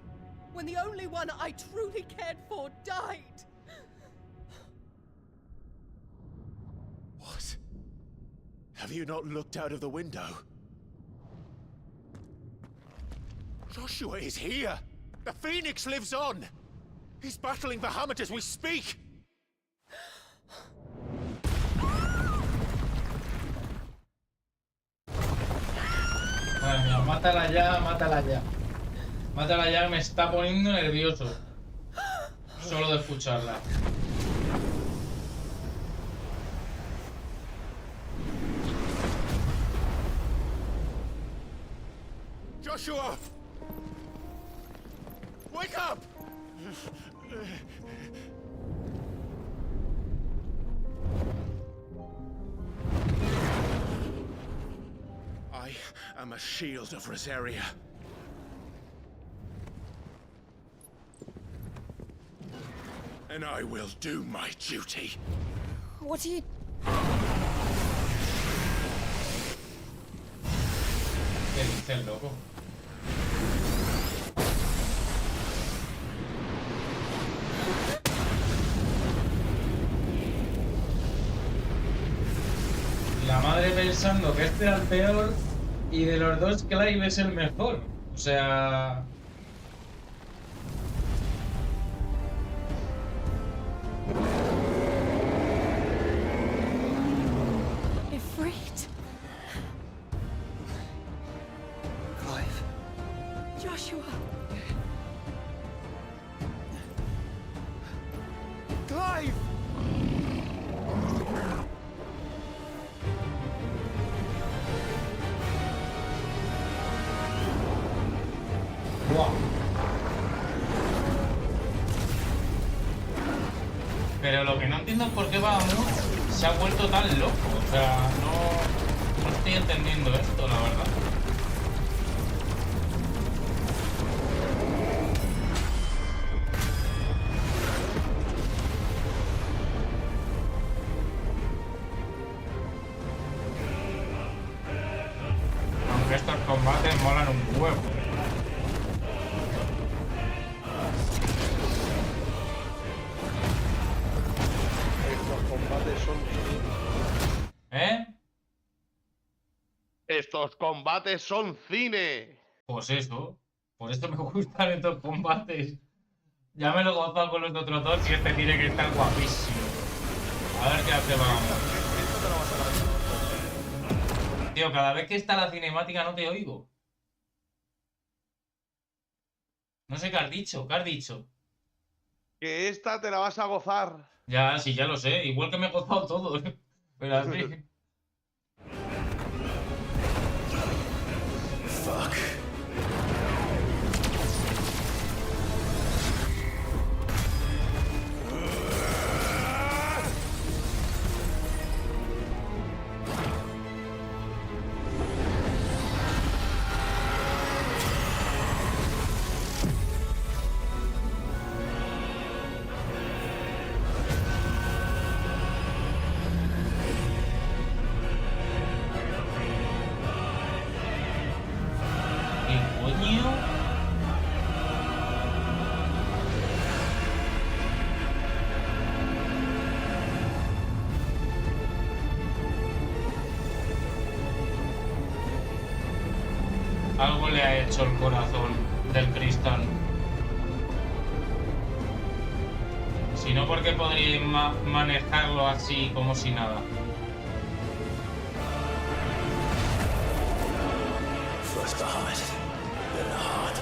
When the only one I truly cared for died? What? Have you not looked out of the window? Jhosua is here! The Phoenix lives on! He's battling Bahamut as we speak! Madre mía, mátala ya, mátala ya. Mátala ya, me está poniendo nervioso. Solo de escucharla. Jhosua! Wake up! I am a shield of Rosaria. And I will do my duty. What are you... ¿Qué dice el loco? La madre pensando que este era el peor y de los dos Clive es el mejor. O sea... Ifrit? Clive. Jhosua. Clive! Wow. Pero lo que no entiendo es por qué Bahamut se ha vuelto tan loco. O sea, no estoy entendiendo esto, la verdad. Aunque estos combates molan un huevo. ¿Eh? Estos combates son cine. Pues eso. Por eso me gustan estos combates. Ya me lo he gozado con los otros dos y este tiene que estar guapísimo. A ver qué hace Bahamut. Tío, cada vez que está la cinemática no te oigo. No sé qué has dicho, ¿qué has dicho? Que esta te la vas a gozar. Ya, sí, ya lo sé. Igual que me he gozado todo. Pero así. Fuck. Algo le ha hecho el corazón del cristal. Si no, ¿por qué podría manejarlo así como si nada? First the heart, then the heart.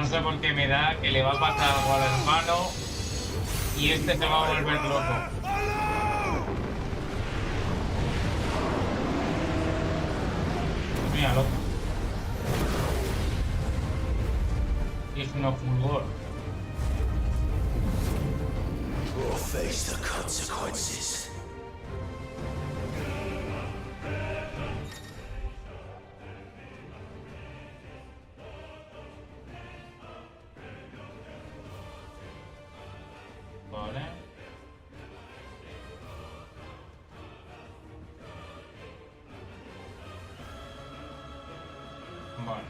sé por qué me da que le va a pasar algo al hermano y este se va a volver loco. Míralo. Fulgor. Or face the consequences. Vale. Vale.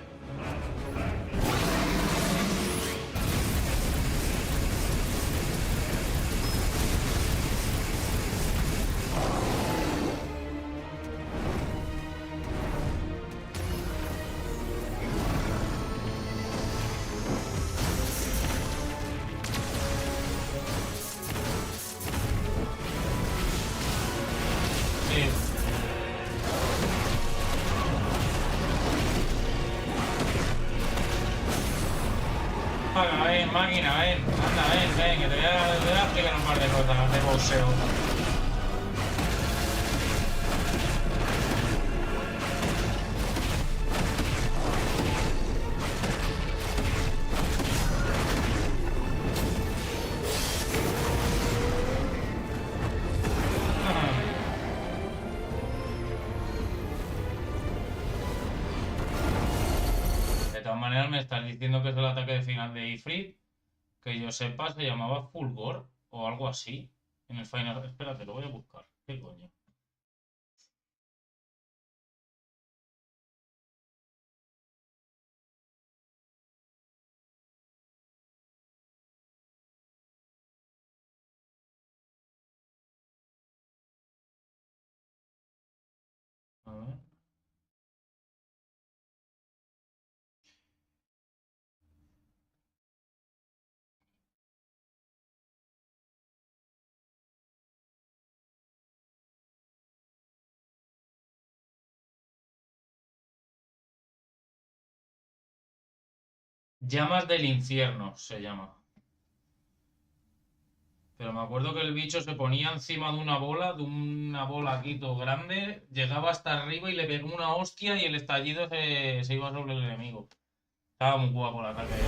Máquina, ven, anda, ven, que te voy a explicar un par de cosas de boxeo. De todas maneras me estás diciendo que es el ataque de final de Ifrit. Que yo sepa se llamaba Fulgor o algo así. En el final. Espérate, lo voy a buscar. ¿Qué coño? A ver. Llamas del infierno se llama. Pero me acuerdo que el bicho se ponía encima de una bola aquí todo grande, llegaba hasta arriba y le pegó una hostia y el estallido se iba sobre el enemigo. Estaba muy guapo el ataque de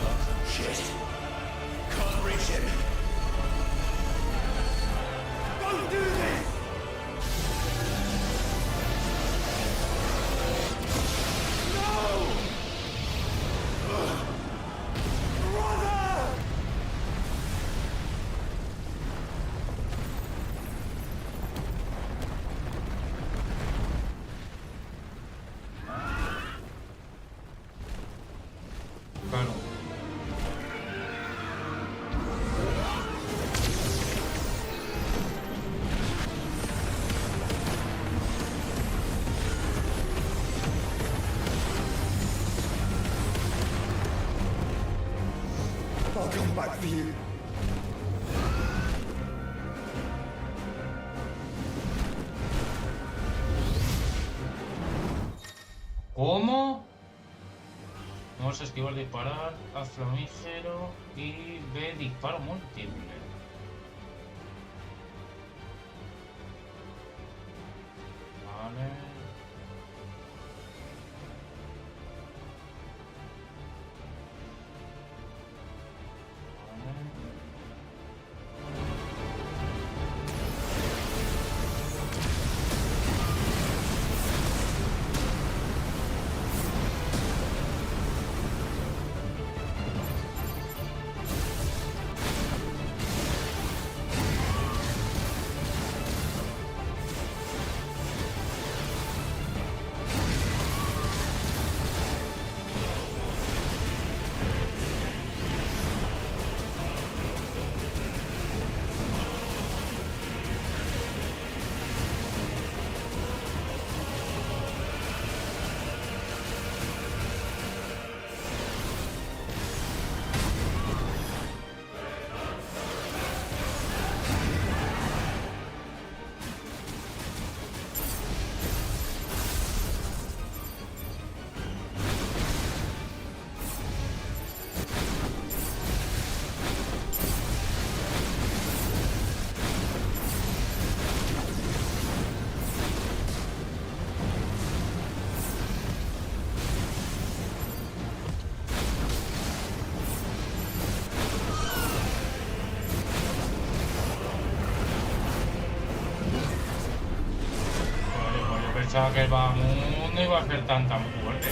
¿Cómo? Vamos a esquivar, disparar, haz flamígero y B, disparo múltiple. Vale. pensaba que el Bahamut no iba a ser tan fuerte.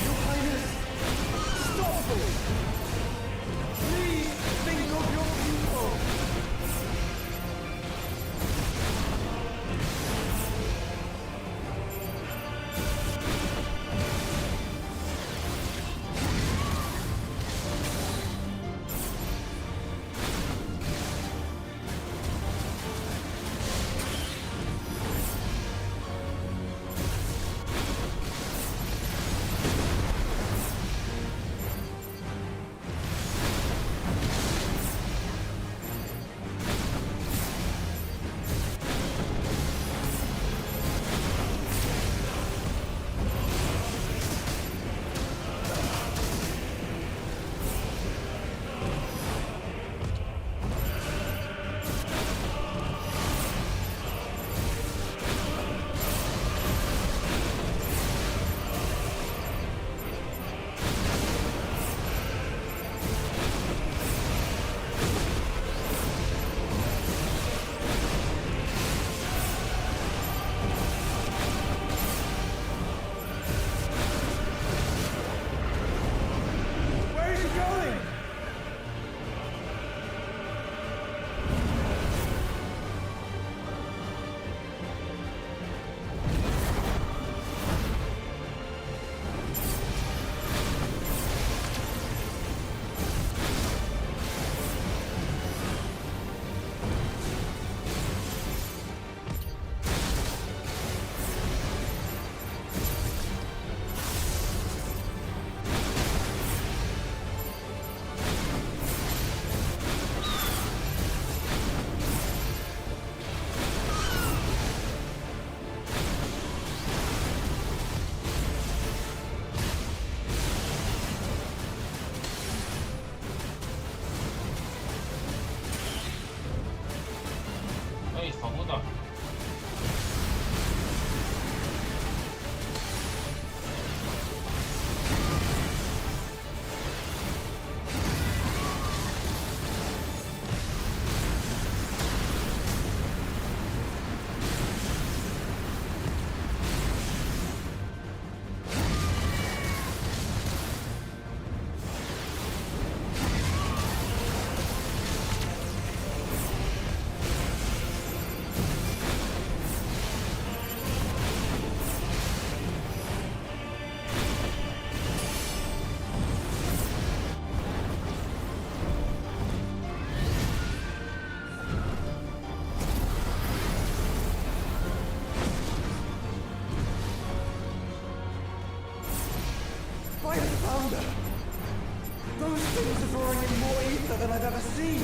Those things are drawing in more ether than I've ever seen.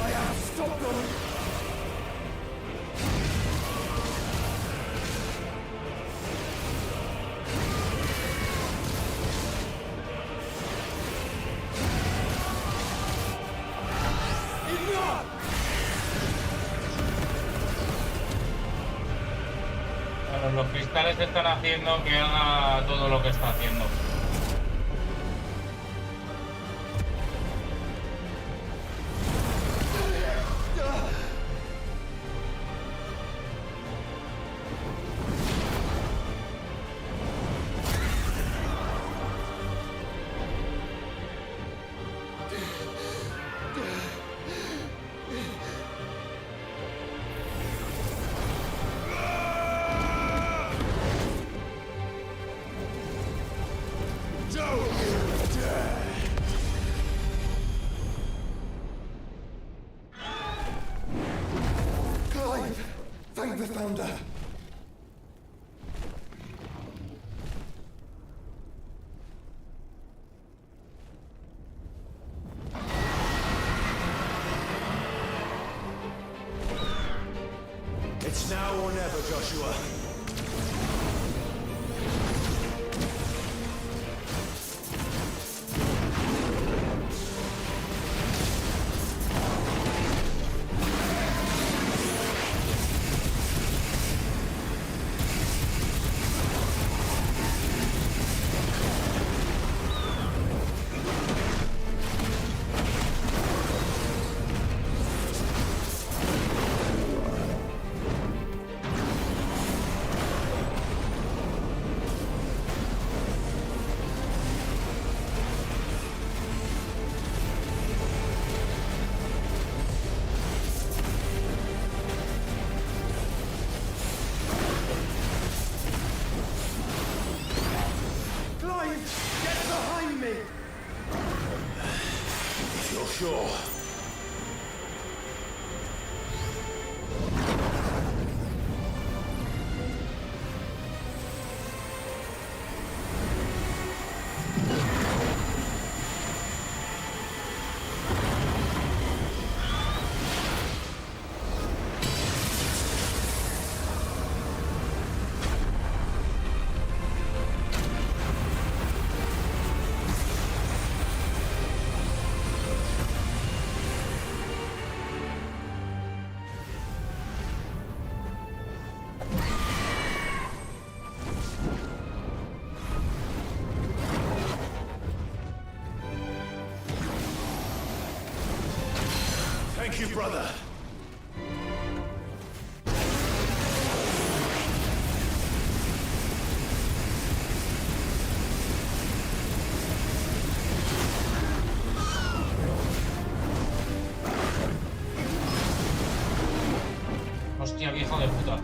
I have to stop them. Los cristales están haciendo que haga todo lo que está haciendo. Thank the Founder. It's now or never, Jhosua. sure. Thank you, brother. Hostia, viejo de puta.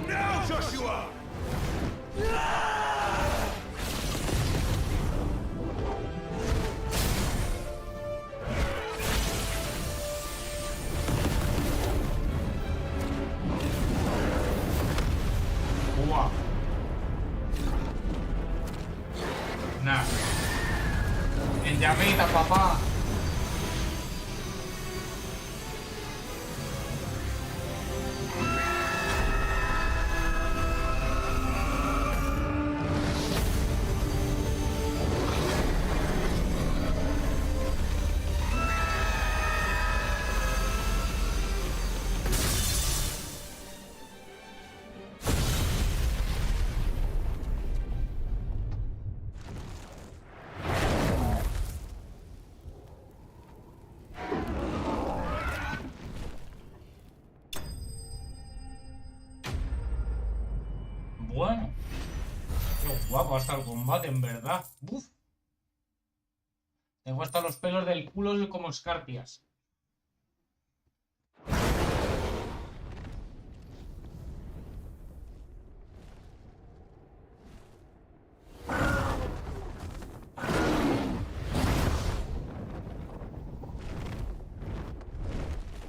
Now, Jhosua! Buah. Nah. En llamita, papá. Bueno, qué guapo hasta el combate, en verdad. Uf. Tengo hasta los pelos del culo como escarpias.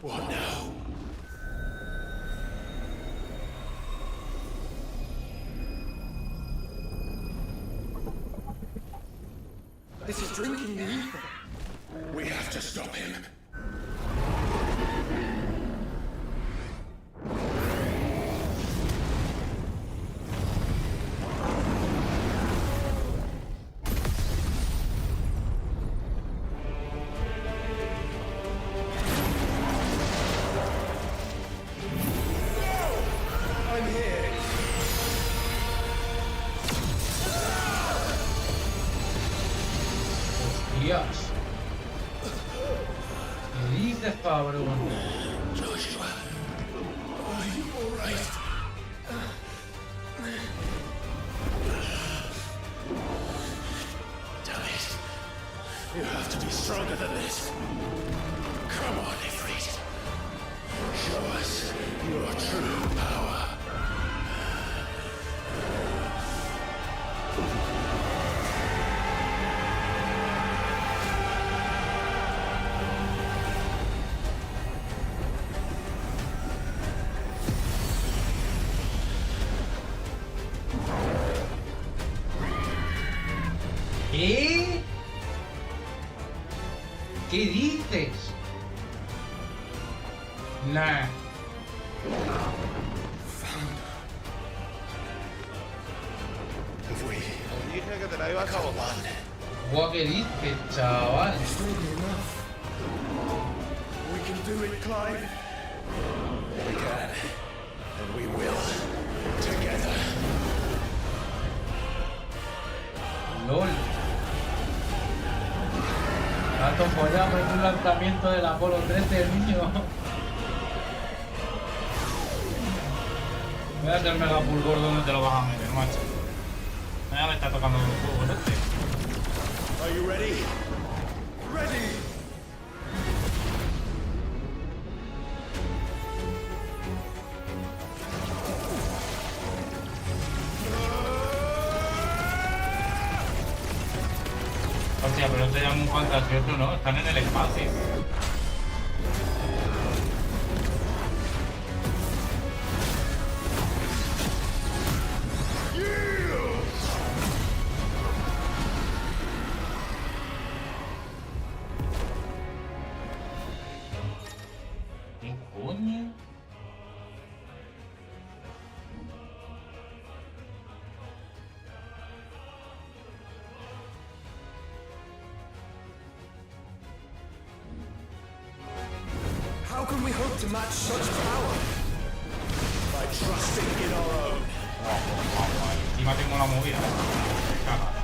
What now? This is drinking the ether. We have to stop him. I'm here. Hostias. ¿Qué dices, cabrón? Jhosua, are you all right? Damn it. You have to be stronger than this. Come on, Ifrit. Show us your true power. ¿Qué? ¿Qué dices? Nah. Have we Dije que te la ibas a botar. Guau, ¿qué dices, chaval? We can do it, Clive. We can. And we will. Together. LOL. Gato follado en un lanzamiento del Apolo 13, el niño. Voy a hacer el mega pulgor donde te lo vas a meter, macho. Ya me está tocando el juego este. Are you ready? Ready! Hostia, pero esto ya es muy fantasioso, ¿no? Están en el espacio. ¿Qué coño? How can we hope to match such power? By trusting in our own. Encima tengo una movida. Me caga.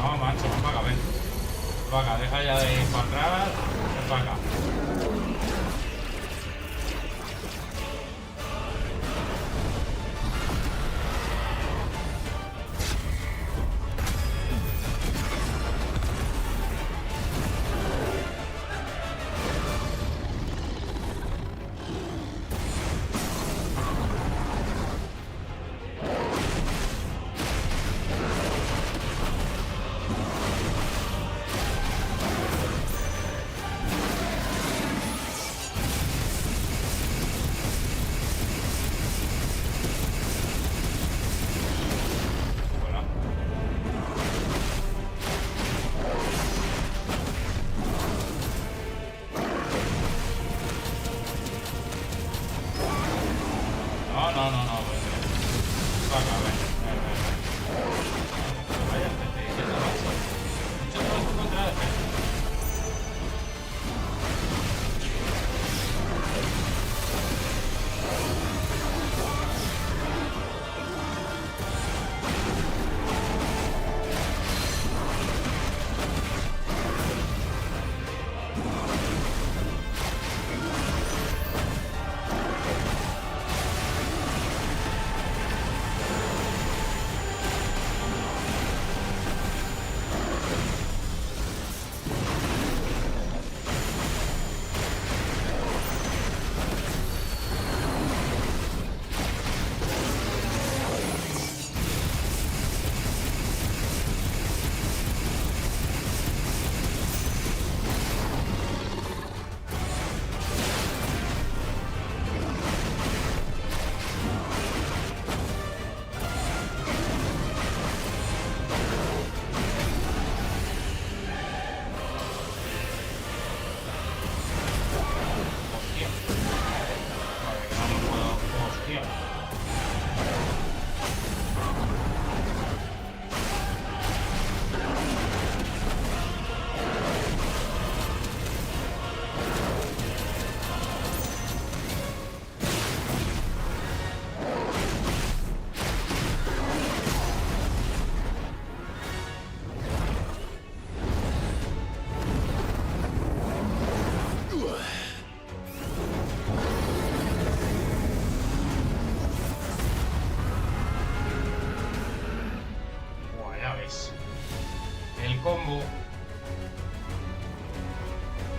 No, macho, ven para acá, ven. Para acá, deja ya de ir para atrás. Ven para acá.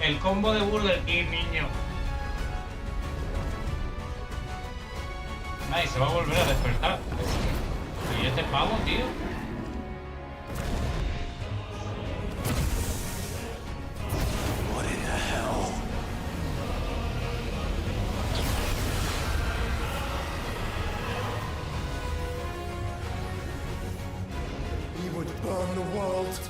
El combo de Burger King, niño. Nadie se va a volver a despertar. ¿Y este pavo, tío? What in the hell? world.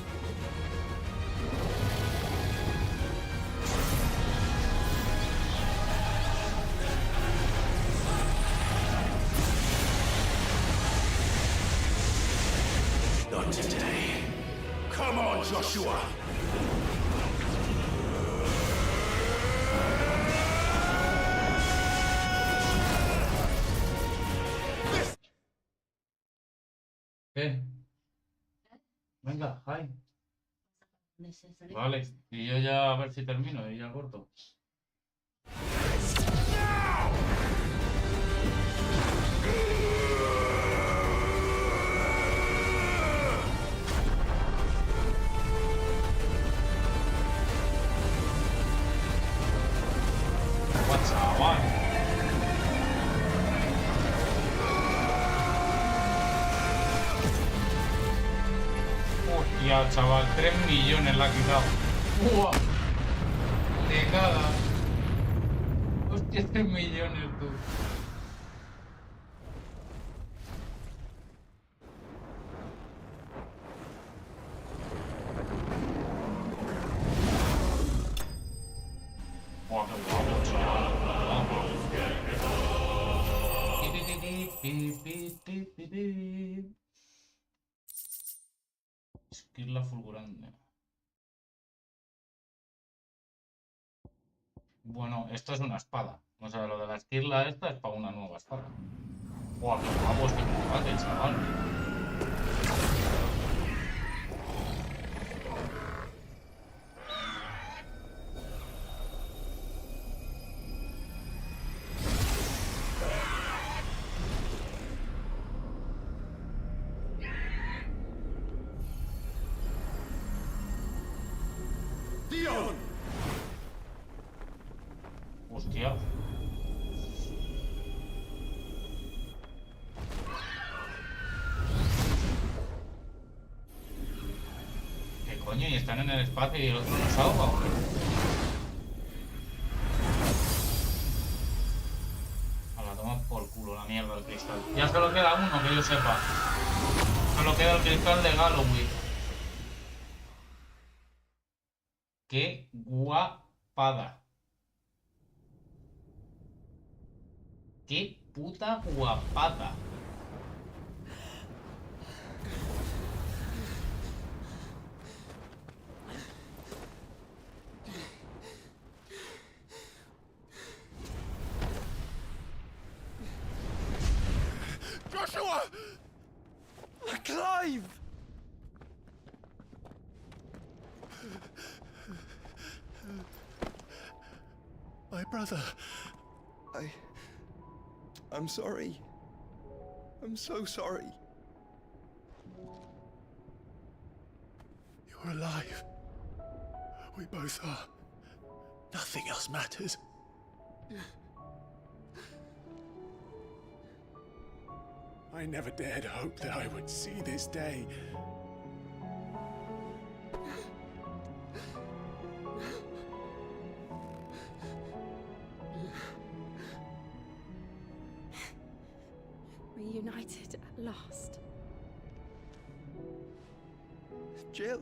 Not today. Come on, Jhosua. ¿Qué? Venga, Jai. Vale, y yo ya a ver si termino y ya corto. Chaval. Hostia, chaval, 3 millones la ha quitado. ¡Uah! De nada. Hostia, 3 millones, tú. ¡Buah, qué guapo, chaval! Esquirla fulgurante. Bueno, esto es una espada. O sea, lo de la esquirla esta es para una nueva espada. ¡Buah, qué guapo este combate, chaval! Hostia. ¿Qué coño? ¿Y están en el espacio y el otro nos ahoga o qué? A la toma por culo la mierda del cristal. Ya solo queda uno que yo sepa. Solo queda el cristal de Galloway. ¡Qué guapada! ¡Qué puta guapada! Jhosua! Clive! My brother. I'm sorry. I'm so sorry. You're alive. We both are. Nothing else matters. I never dared hope that I would see this day. Reunited at last. Jill.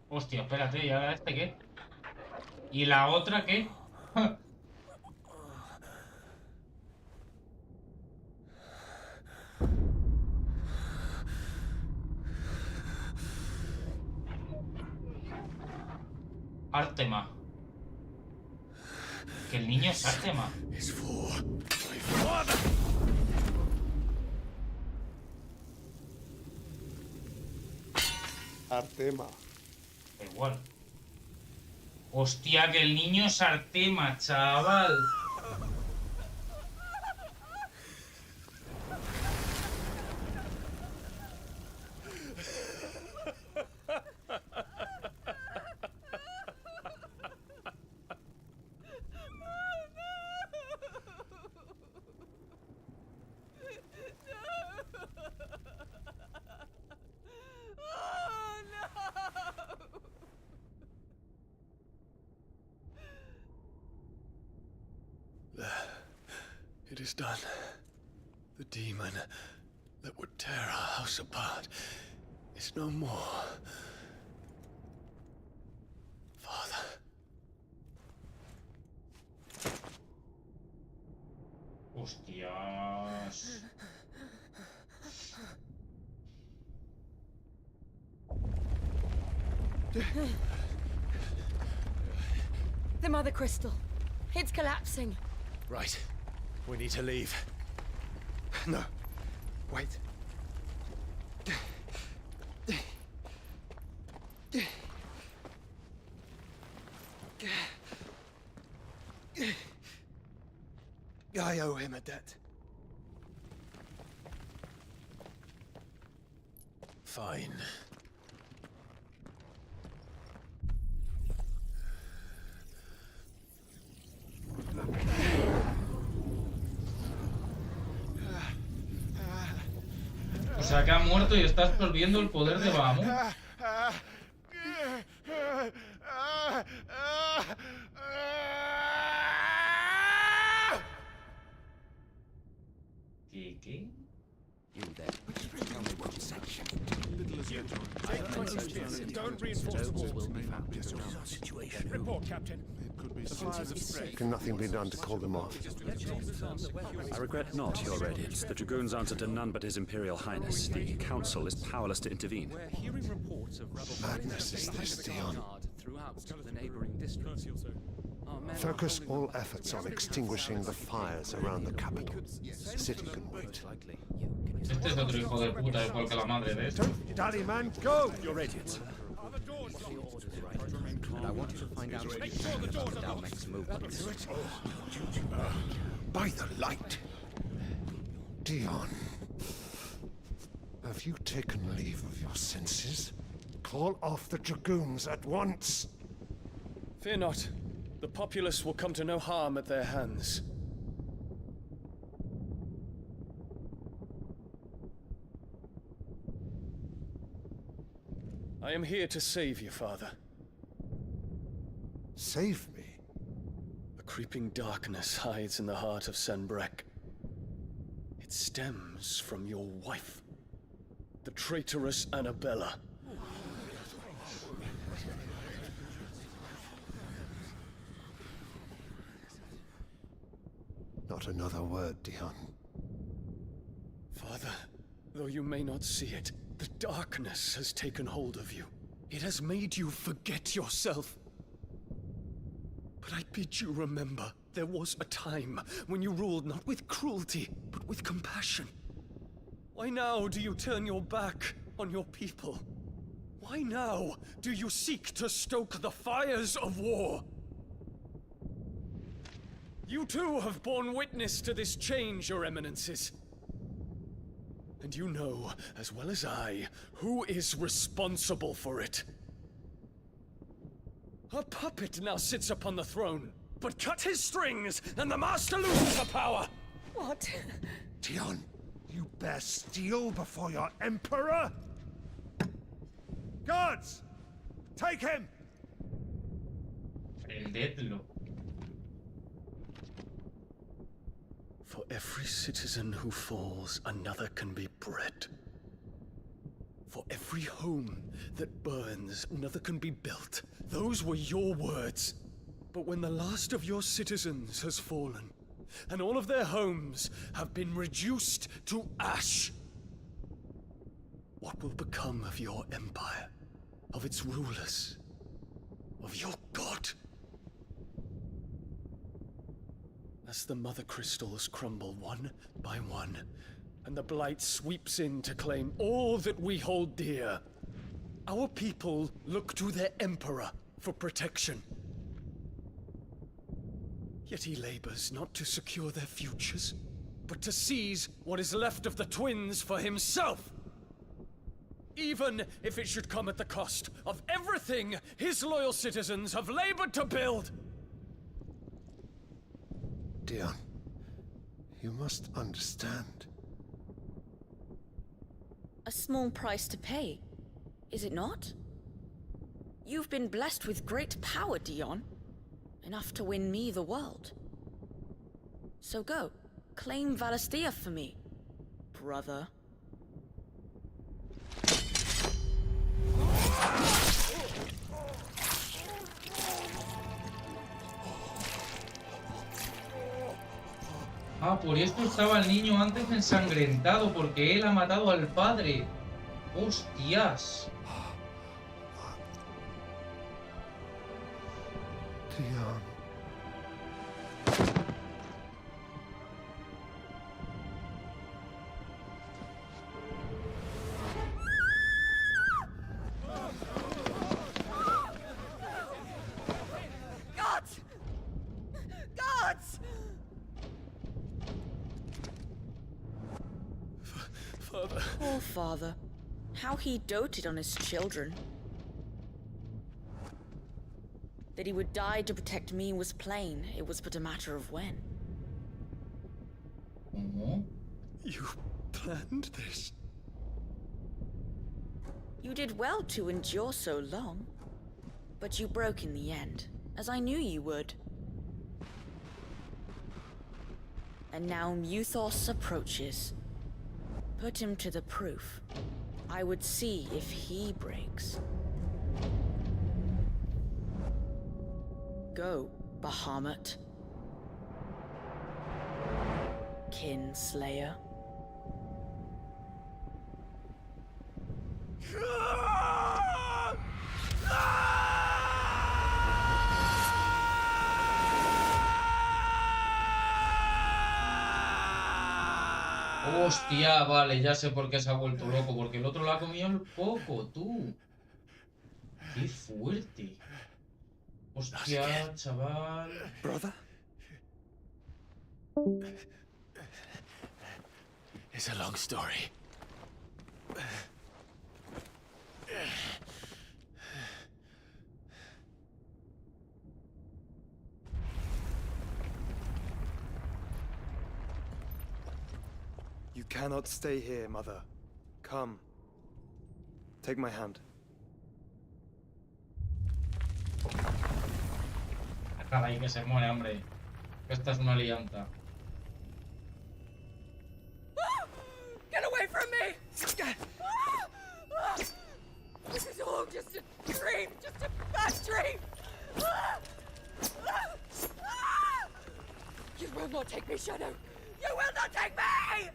Hostia, espérate, ¿y ahora este qué? ¿Y la otra qué? Artema. Que el niño es Artema. Artema. Igual. Hostia, que el niño es Artema, chaval. is done. The demon that would tear our house apart is no more. Father. Hostias. The Mother Crystal. It's collapsing. Right. We need to leave. No. Wait. I owe him a debt. Fine. O sea que ha muerto y está absorbiendo el poder de Bahamut. ¿Qué? You there. Tell me what section. Don't reinforce the walls. Situation. Report, Captain. Can nothing be done to call them off? I regret not, Your Radiance. The Dragoons answer to none but His Imperial Highness. The Council is powerless to intervene. We're hearing reports of rebel Madness is this, Dion. throughout the neighboring districts. Focus all efforts on extinguishing the fires around the capital. The city can wait. Este es otro hijo de puta, igual que la madre de este. Daddy man, go! Your Radiance. And I want you to find out about Dalmec's movements. By the light! Dion, have you taken leave of your senses? Call off the Dragoons at once! Fear not. The populace will come to no harm at their hands. I am here to save you, Father. Save me? A creeping darkness hides in the heart of Sanbreque. It stems from your wife, the traitorous Annabella. Not another word, Dion. Father, though you may not see it, the darkness has taken hold of you. It has made you forget yourself. But I bid you remember, there was a time when you ruled not with cruelty, but with compassion. Why now do you turn your back on your people? Why now do you seek to stoke the fires of war? You too have borne witness to this change, Your Eminences. And you know, as well as I, who is responsible for it. A puppet now sits upon the throne, but cut his strings, and the master loses the power! What? Dion, you bear steel before your emperor? Guards! Take him! Prendedlo. For every citizen who falls, another can be bred. For every home that burns, another can be built. Those were your words. But when the last of your citizens has fallen, and all of their homes have been reduced to ash, what will become of your empire, of its rulers, of your god? As the Mother Crystals crumble one by one, and the Blight sweeps in to claim all that we hold dear, our people look to their Emperor for protection. Yet he labors not to secure their futures, but to seize what is left of the twins for himself! Even if it should come at the cost of everything his loyal citizens have labored to build! Dion, you must understand. A small price to pay, is it not? You've been blessed with great power, Dion. Enough to win me the world. So go. Claim Valisthea for me, brother. Ah, por esto estaba el niño antes ensangrentado, porque él ha matado al padre. ¡Hostias! Gods! Gods! Father. Poor father. How he doted on his children. That he would die to protect me was plain. It was but a matter of when. You planned this? You did well to endure so long. But you broke in the end, as I knew you would. And now Muthos approaches. Put him to the proof. I would see if he breaks. Go, Bahamut. Kinslayer. Hostia, vale, ya sé por qué se ha vuelto loco, porque el otro lo ha comido el coco, tú. Qué fuerte. Hostia, chaval. Brother? It's a long story. You cannot stay here, Mother. Come. Take my hand. Déjala ahí que se muere, hombre. Esta es una lianta. Get away from me! This is all just a dream, just a bad dream! You will not take me, Shadow! You will not take me!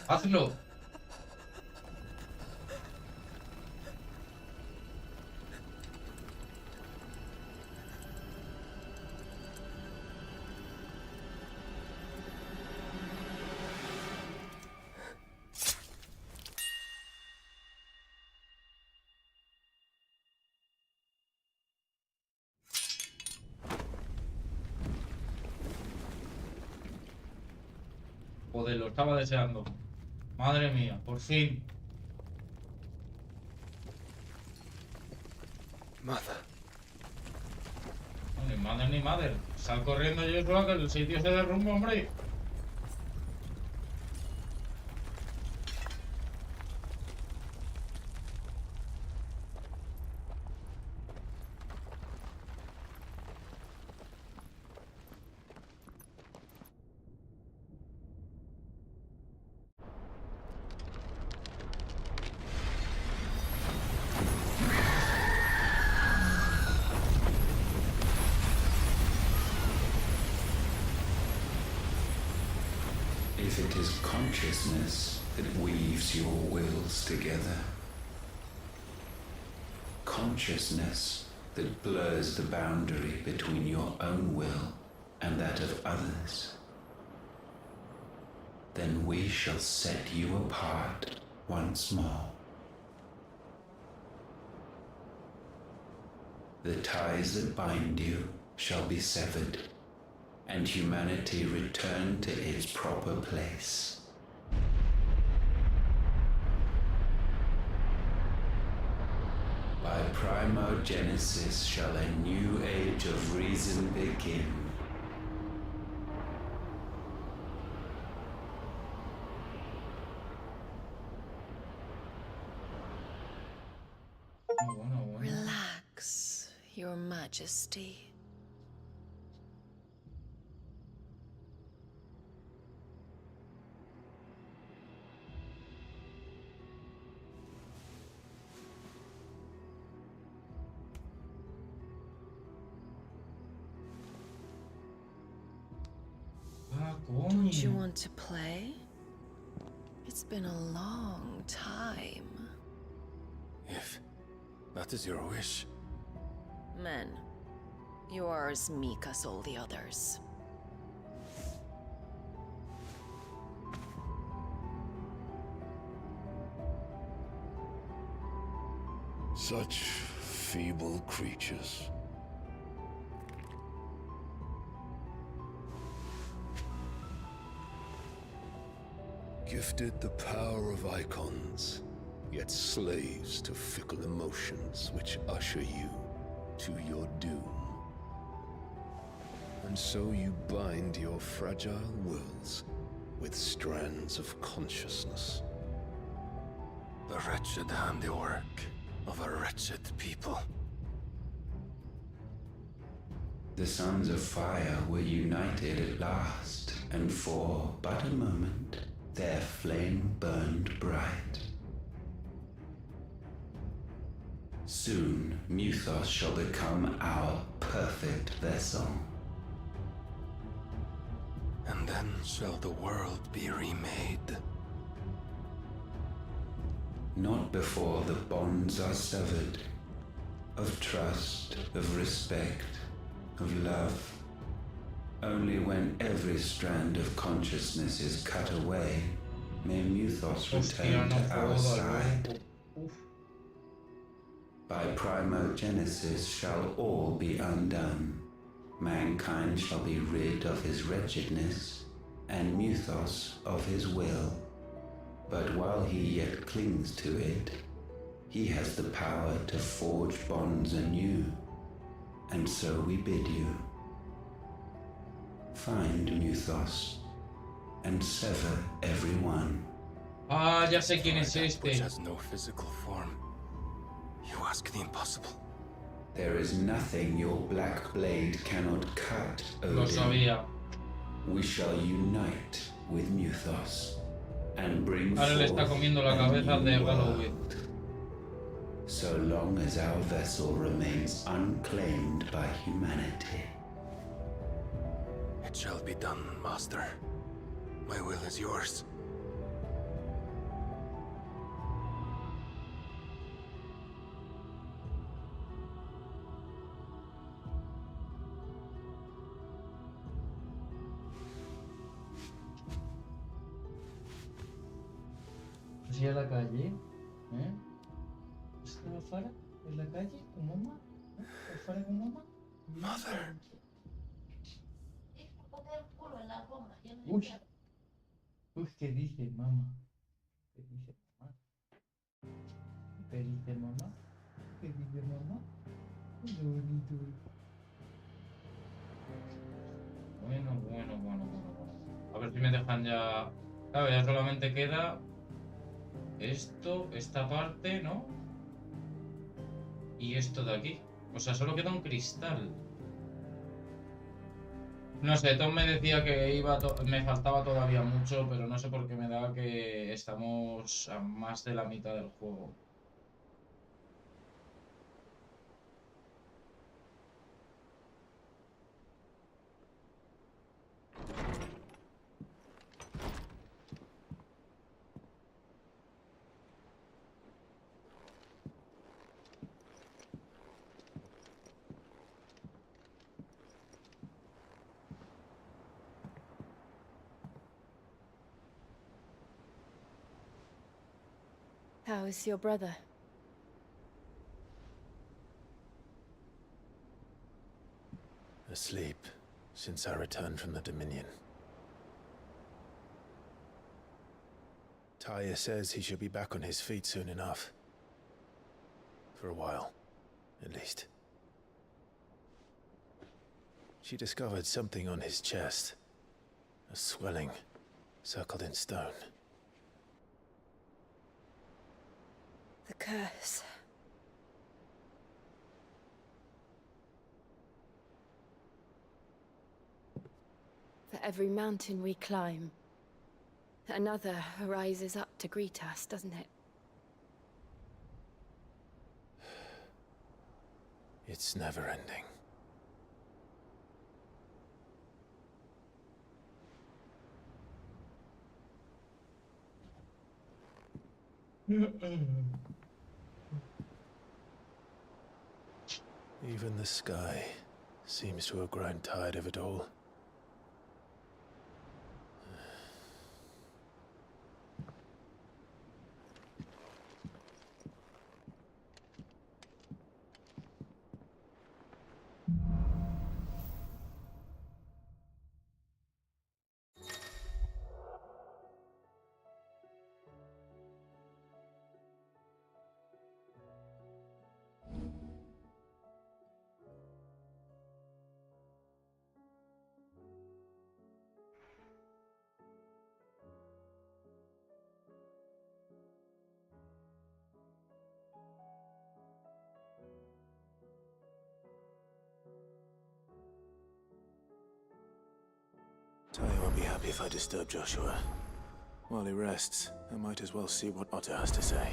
Hazlo. Joder, lo estaba deseando. Madre mía, por fin. Mother. No, ni madre ni madre. Sal corriendo, Jhosua, que el sitio se derrumba, hombre. If it is consciousness that weaves your wills together, consciousness that blurs the boundary between your own will and that of others, then we shall set you apart once more. The ties that bind you shall be severed, and humanity return to its proper place. By primogenesis shall a new age of reason begin. Relax, Your Majesty. Don't you want to play? It's been a long time. If that is your wish. Men, you are as meek as all the others. Such feeble creatures. Gifted the power of icons, yet slaves to fickle emotions which usher you to your doom. And so you bind your fragile wills with strands of consciousness. The wretched handiwork of a wretched people. The sons of fire were united at last, and for but a moment their flame burned bright. Soon Mythos shall become our perfect vessel. And then shall the world be remade. Not before the bonds are severed, of trust, of respect, of love. Only when every strand of consciousness is cut away, may Mythos return to our side. By primogenesis shall all be undone. Mankind shall be rid of his wretchedness, and Mythos of his will. But while he yet clings to it, he has the power to forge bonds anew. And so we bid you, find Mythos, and sever every one. Ah, ya sé quién es este. Which has no physical form. You ask the impossible. There is nothing your black blade cannot cut, Odin. Lo sabía. We shall unite with Mythos and bring Ahora le está forth comiendo la a cabeza new de world. Bahamut. So long as our vessel remains unclaimed by humanity. It shall be done, Master. My will is yours. ¿Así a la calle? ¿Eh? ¿Estaba afuera? ¿En la calle? ¿Con mamá? ¿Eh? ¿Afuera con mamá? Mother. Uy. Uy, ¿qué dice mamá? ¿Qué dice mamá? ¿Qué dice mamá? ¿Qué dice mamá? Qué bonito. Bueno. A ver si me dejan ya... Claro, ya solamente queda esto, esta parte, ¿no? Y esto de aquí. O sea, solo queda un cristal. No sé, Tom me decía que me faltaba todavía mucho, pero no sé por qué me da que estamos a más de la mitad del juego. How is your brother? Asleep since I returned from the Dominion. Taya says he should be back on his feet soon enough. For a while, at least. She discovered something on his chest. A swelling, circled in stone. The curse. For every mountain we climb, another rises up to greet us, doesn't it? It's never ending. Even the sky seems to have grown tired of it all. I won't be happy if I disturb Jhosua. While he rests, I might as well see what Otto has to say.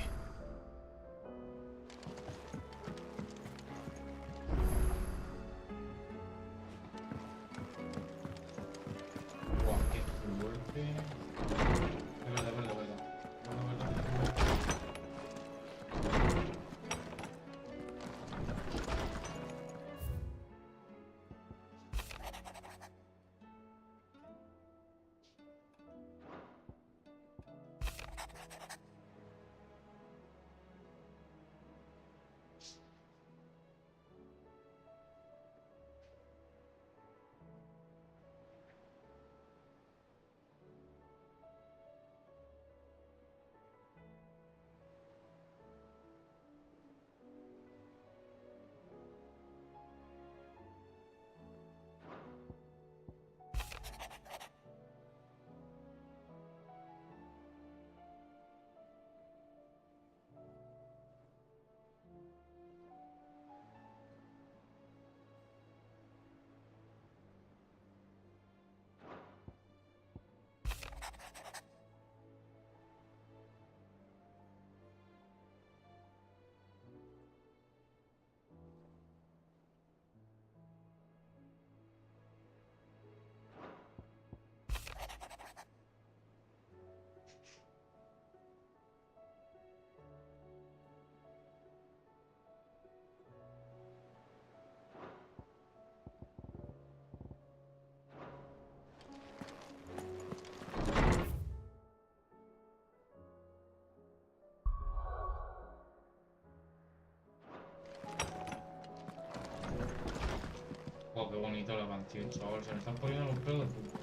Oh, qué bonita la canción, chaval. Se me están poniendo los pelos de punta.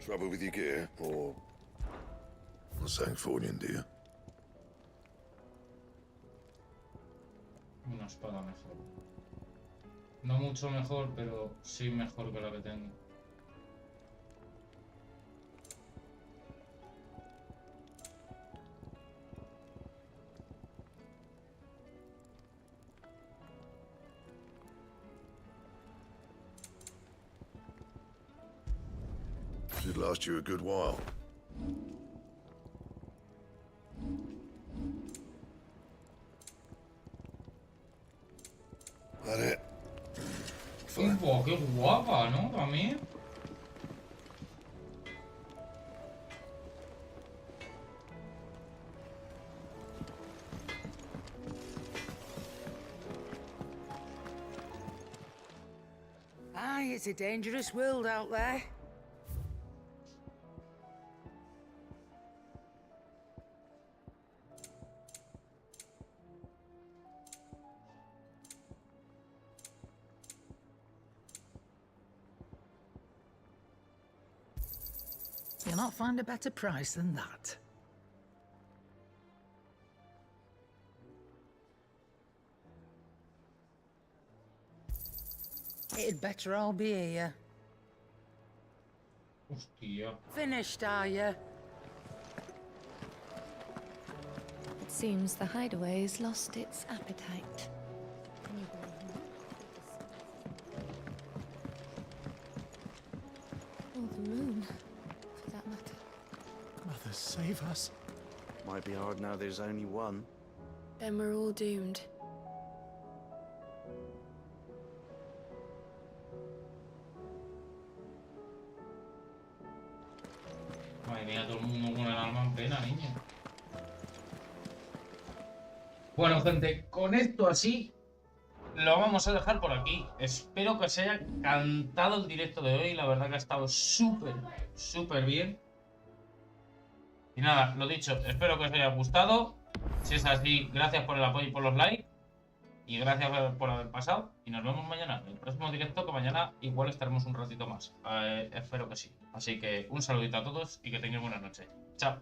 Trouble with your gear, or something for you, dear? Una espada mejor. No mucho mejor, pero sí mejor que la que tengo. Should last you a good while. That it? Fine. Qué guapa, ¿no? También. Aye, it's a dangerous world out there. You'll not find a better price than that. It'd better all be here. Hostia. Finished, are you? It seems the hideaway's lost its appetite. Or the moon, for that matter. Mother, save us. Might be hard now there's only one. Then we're all doomed. Madre mía, todo el mundo con el alma en pena, niño. Bueno, gente, con esto así lo vamos a dejar por aquí. Espero que os haya encantado el directo de hoy. La verdad que ha estado súper bien. Y nada, lo dicho, espero que os haya gustado. Si es así, gracias por el apoyo y por los likes. Y gracias por haber pasado. Y nos vemos mañana en el próximo directo, que mañana igual estaremos un ratito más. Espero que sí. Así que un saludito a todos y que tengáis buena noche. Chao.